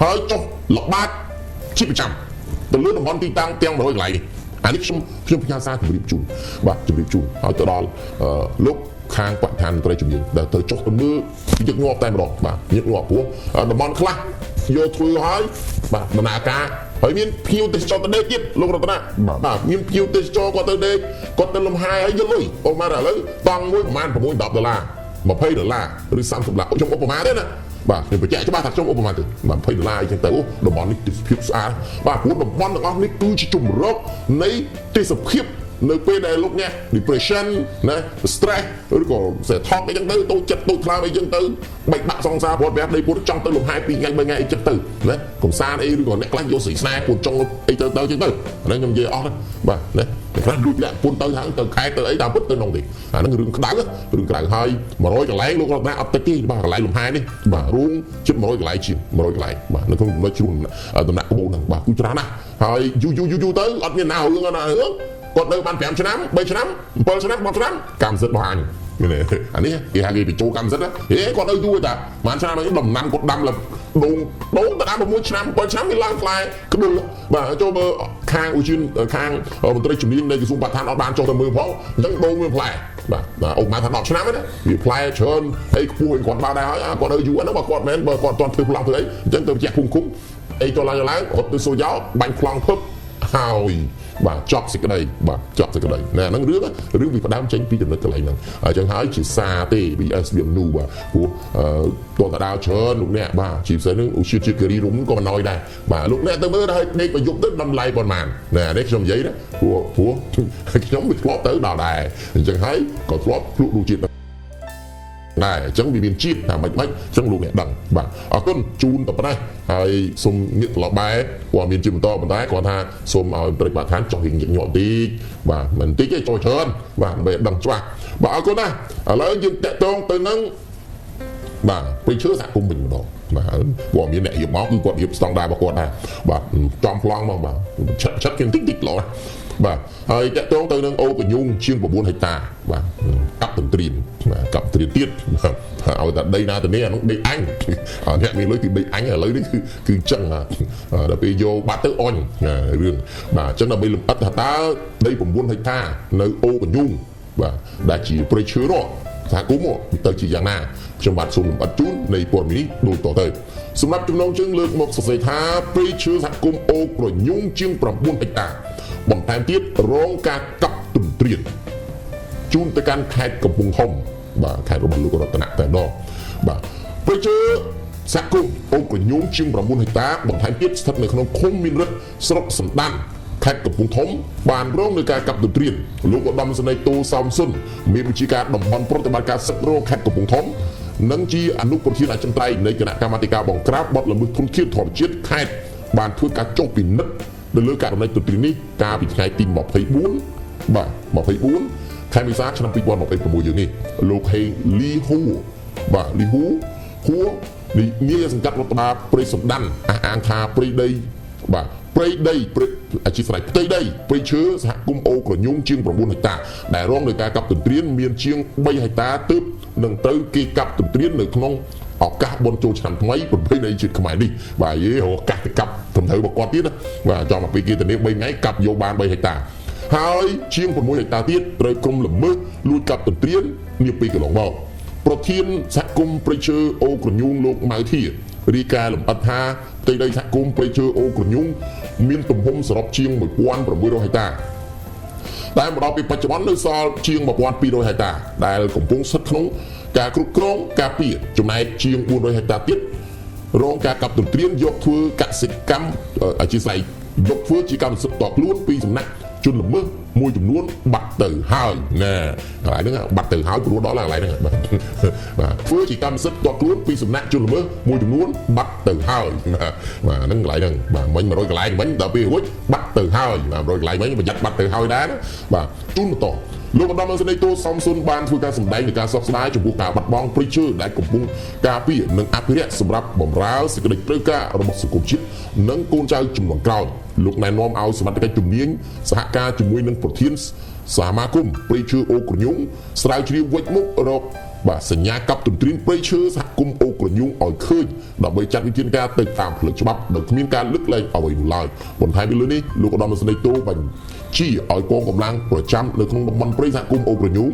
Speaker 2: ហើយចុះល្បាតជាប្រចាំទៅលើតំបន់ទីតាំងទាំង100កន្លែងនេះអានេះខ្ញុំផ្ញើសារជម្រាបជូនបាទជម្រាបជូនហើយទៅដល់លោកខាងបរិស្ថានមន្ត្រីជំនាញដែលទៅចុះទៅមើលញឹកញាប់តែម្ដងបាទញឹកញាប់ព្រោះតំបន់ខ្លះយកធ្វើហើយបាទដំណើរការហើយមានភ្ញៀវទេសចរទៅដេកទៀតលោករតនាបាទមានភ្ញៀវទេសចរគាត់ទៅដេកគាត់ទៅលំហែហើយយកលុយអូម៉ាឥឡូវតង់មួយប្រហែល$6-10 $20 ឬ$30ខ្ញុំឧបមាទេណាបាទខ្ញុំបញ្ជាក់ច្បាស់ថាខ្ញុំឧបមាទៅបាទ$20អីចឹងទៅតំបន់នេះទេសភាពស្អាតបាទព្រោះតំបន់ទាំងអស់នេះគឺជាជំរកនៃទេសភាពនៅពេលដែលលោកអ្នក depression ណា stress ឬក៏ talk អីចឹងទៅតូចចិត្តតូចថ្លើមអីចឹងទៅបែកបាក់សង្សារព្រោះប្រហែលដីពុតចង់ទៅលំហែ2ថ្ងៃ3ថ្ងៃអីចឹងទៅណាកំសាន្តអីឬក៏អ្នកខ្លះយកស្រីស្នេហ៍ពុតចង់អីទៅចឹងទៅអាហ្នឹងខ្ញុំនិយាយអស់បាទណាខ្លះលួចលាក់ពុនទៅហាងទៅខែទៅអីតាមពុតទៅក្នុងទេអាហ្នឹងរឿងក្តៅហើយ100កន្លែងលោករតនាអត់តិចទេបាទកន្លែងលំហែនេះបាទរួមជិត100កន្លែងជាង100កន្លែងបាទនៅក្នុងចំណុចជ្រុងដំណាក់ក្បូនហ្នឹងបាទគឺច្រើនណាស់ហើយយូរទៅអត់មានណារឿងណារឿងគាត់នៅបាន5ឆ្នាំ3ឆ្នាំ7ឆ្នាំ10ឆ្នាំកម្មសិទ្ធិរបស់អញអានេះគេហៅគេបញ្ចូលកម្មសិទ្ធិគាត់នៅយូរតាប៉ុន្មានឆ្នាំហ្នឹងដំណាំគាត់ដាំឡើងដូងទៅដាំ6ឆ្នាំ7ឆ្នាំវាឡើងផ្លែក្ដុលបាទចូលមើលខាងឧទ្យានខាងមន្ត្រីជំនាញនៃក្រសួងបរិស្ថានអត់បានចុះទៅមើលផងអញ្ចឹងដូងវាផ្លែបាទអូម៉ាថា10ឆ្នាំហ្នឹងវាផ្លែច្រើនអីខ្ពស់គាត់បានដែរហើយគាត់នៅយូរហ្នឹងបើគាត់មិនបើគាត់អត់ធ្វើប្លង់ធ្វើអីអញ្ចឹងទៅបញ្ជាក់ភូមិឃុំអីចូលឡើងរត់ទៅសូយ៉ោបាញ់ប្លង់ភឹបហើយបាទចប់សេចក្តីបាទចប់សេចក្តីណែហ្នឹងរឿងវាផ្ដើមចេញពីចំណុចកន្លែងហ្នឹងអញ្ចឹងហើយជាសារទេ BSBM នោះបាទព្រោះតតដាវច្រើនលោកអ្នកបាទជាពិសេសនឹងឧទ្យានជាតិគិរីរំក៏មិនណយដែរបាទលោកអ្នកទៅមើលហើយដេកប្រយុទ្ធទៅតម្លៃប៉ុន្មានណែនេះខ្ញុំនិយាយណាព្រោះខ្ញុំវាធ្លាប់ទៅដល់ដែរអញ្ចឹងហើយក៏ធ្លាប់ភ្លក់រសជាតិដែរអញ្ចឹងវាមានជាតិថាមិនអញ្ចឹងលោកអ្នកដឹងបាទអរគុណជូនតែប៉ុណ្ណេះហើយសូមងាកត្រឡប់បែរព័ត៌មានជាបន្តប៉ុន្តែគាត់ថាសូមឲ្យប្រតិបត្តិឋានចុះរៀងញក់តិចបាទមិនតិចទេចុះច្រើនបាទដើម្បីដឹងច្បាស់បាទអរគុណណាឥឡូវយើងតាក់ទងទៅនឹងបាទព្រៃឈើសហគមន៍វិញម្ដងបាទព័ត៌មានអ្នករៀបមកគឺគាត់រៀបស្តង់ដាររបស់គាត់ដែរបាទចំប្លង់មកបាទឆិតគេតិចល្អបាទហើយតាក់ទងទៅនឹងអូកញូងជាង9ហិកតាបាទកាប់ទន្ទ្រានបាទកាប់ទន្ទ្រានទៀតឲ្យតែដីណាទៅនេះអានោះដីអញអ្នកមានលុយគឺដីអញឥឡូវនេះគឺអញ្ចឹងដល់ពេលយកបាត់ទៅអញរឿងបាទអញ្ចឹងដើម្បីលំអិតថាតើដី9ហិកតានៅអូកញូងបាទដែលជាព្រៃឈើនោះសហគមន៍ទៅជាយ៉ាងណាខ្ញុំបាទសូមលំអិតជូននៃព័ត៌មាននេះដូចតទៅសម្រាប់ចំណងជើងលើកមកសរសេរថាព្រៃឈើសហគមន៍អូក្រញូងជាង9ហិកតាបន្ថែមទៀតរងការកាប់ទន្ទ្រានជូនទៅកាន់ខេត្តកំពង់ធំបាទខេត្តរបស់លោករតនៈតែម្ដងបាទ ព្រៃឈើសហគមន៍អូក្រញូងជាង9ហិកតាបន្ថែមទៀតស្ថិតនៅក្នុងឃុំមានរិទ្ធស្រុកសណ្ដានខេត្តកំពង់ធំបានរងនឹងការកាប់ទន្ទ្រានលោកឧត្តមសេនីយ៍តូសោមសុនមានវិជាការតំបន់ប្រតិបត្តិការសឹករងខេត្តកំពង់ធំនិងជាអនុប្រធានអចិន្ត្រៃយ៍នៃគណៈកម្មាធិការបង្ក្រាបបទល្មើសធនធានធម្មជាតិខេត្តបានធ្វើការចុះពិនិត្យនៅលើករណីទន្ទ្រាននេះកាលពីថ្ងៃទី24 ខែមេសាឆ្នាំ2026យើងនេះលោកហេងលីហ៊ូបាទលីហ៊ូនាយសង្កាត់រដ្ឋបាលព្រៃសំដានអះអាងថាព្រៃដីបាទព្រៃដីអធិស្ឋានផ្ទៃដីព្រៃឈើសហគមន៍អូក្រញូងជាង9ហិកតាដែលរងនឹងការកាប់ទន្ទ្រានមានជាង3ហិកតាទើបនឹងត្រូវគេកាប់ទន្ទ្រាននៅក្នុងឱកាសបុណ្យចូលឆ្នាំថ្មីប្រពៃណីជាតិខ្មែរនេះបាទយេឱកាសទៅកាប់ត្រឹមត្រូវរបស់គាត់ទៀតណាបាទចំមកពីគេធានា3ថ្ងៃកាប់យកបាន3ហិកតាហើយជាង6ហិកតាទៀតត្រូវក្រុមល្មើសលួចកាប់ទន្ទ្រាននាពេលកន្លងមកប្រធានសហគមន៍ព្រៃឈើអូក្រញូងលោកម៉ៅធារាយការណ៍លម្អិតថាផ្ទៃដីសហគមន៍ព្រៃឈើអូក្រញូងមានទំហំសរុបជាង1600ហិកតាតែមកដល់ពេលបច្ចុប្បន្ននៅសល់ជាង1200ហិកតាដែលកំពុងស្ថិតក្នុងការគ្រប់គ្រងការពារចំណែកជាង400ហិកតាទៀតរងការកាប់ទន្ទ្រានយកធ្វើកសិកម្មអធិស្ឋានយកធ្វើជាកម្មសិទ្ធិតខ្លួនពីសំណាក់ជនល្មើសមួយចំនួនបាត់ទៅហើយណាកន្លែងហ្នឹងបាត់ទៅហើយព្រោះដល់កន្លែងហ្នឹងបាទធ្វើជាកម្មសិទ្ធិតខ្លួនពីសំណាក់ជនល្មើសមួយចំនួនបាត់ទៅហើយបាទហ្នឹងកន្លែងហ្នឹងបាទមិញ100កន្លែងមិញដល់ពេលរួចបាត់ទៅហើយបាទ100កន្លែងមិញប្រយ័ត្នបាត់ទៅហើយដែរបាទជូនបន្តលោកឧត្តមសេនីយ៍តូសំសុនបានធ្វើការសម្ដែងនៃការសោកស្ដាយចំពោះការបាត់បង់ព្រៃឈើដែលកំពុងការពារនិងអភិរក្សសម្រាប់បម្រើសេចក្តីត្រូវការរបស់សង្គមជាតិនិងកូនចៅជំនាន់ក្រោយលោកណែនាំឲ្យសមត្ថកិច្ចជំនាញសហការជាមួយនឹងប្រធានសមាគមព្រៃឈើអូក្រញូងស្រាវជ្រាវវិច្ចមុខរកបាទសញ្ញាកាប់ទន្ទ្រានព្រៃឈើសហគមន៍អូក្រញូងឲ្យឃើញដើម្បីចាត់វិធានការទៅតាមផ្លូវច្បាប់ដោយគ្មានការលើកលែងអ្វីនោះឡើយបន្ថែមពីលើនេះលោកឧត្តមសេនីយ៍តូបញ្ជាឲ្យកងកម្លាំងប្រចាំនៅក្នុងតំបន់ព្រៃសហគមន៍អូក្រញូង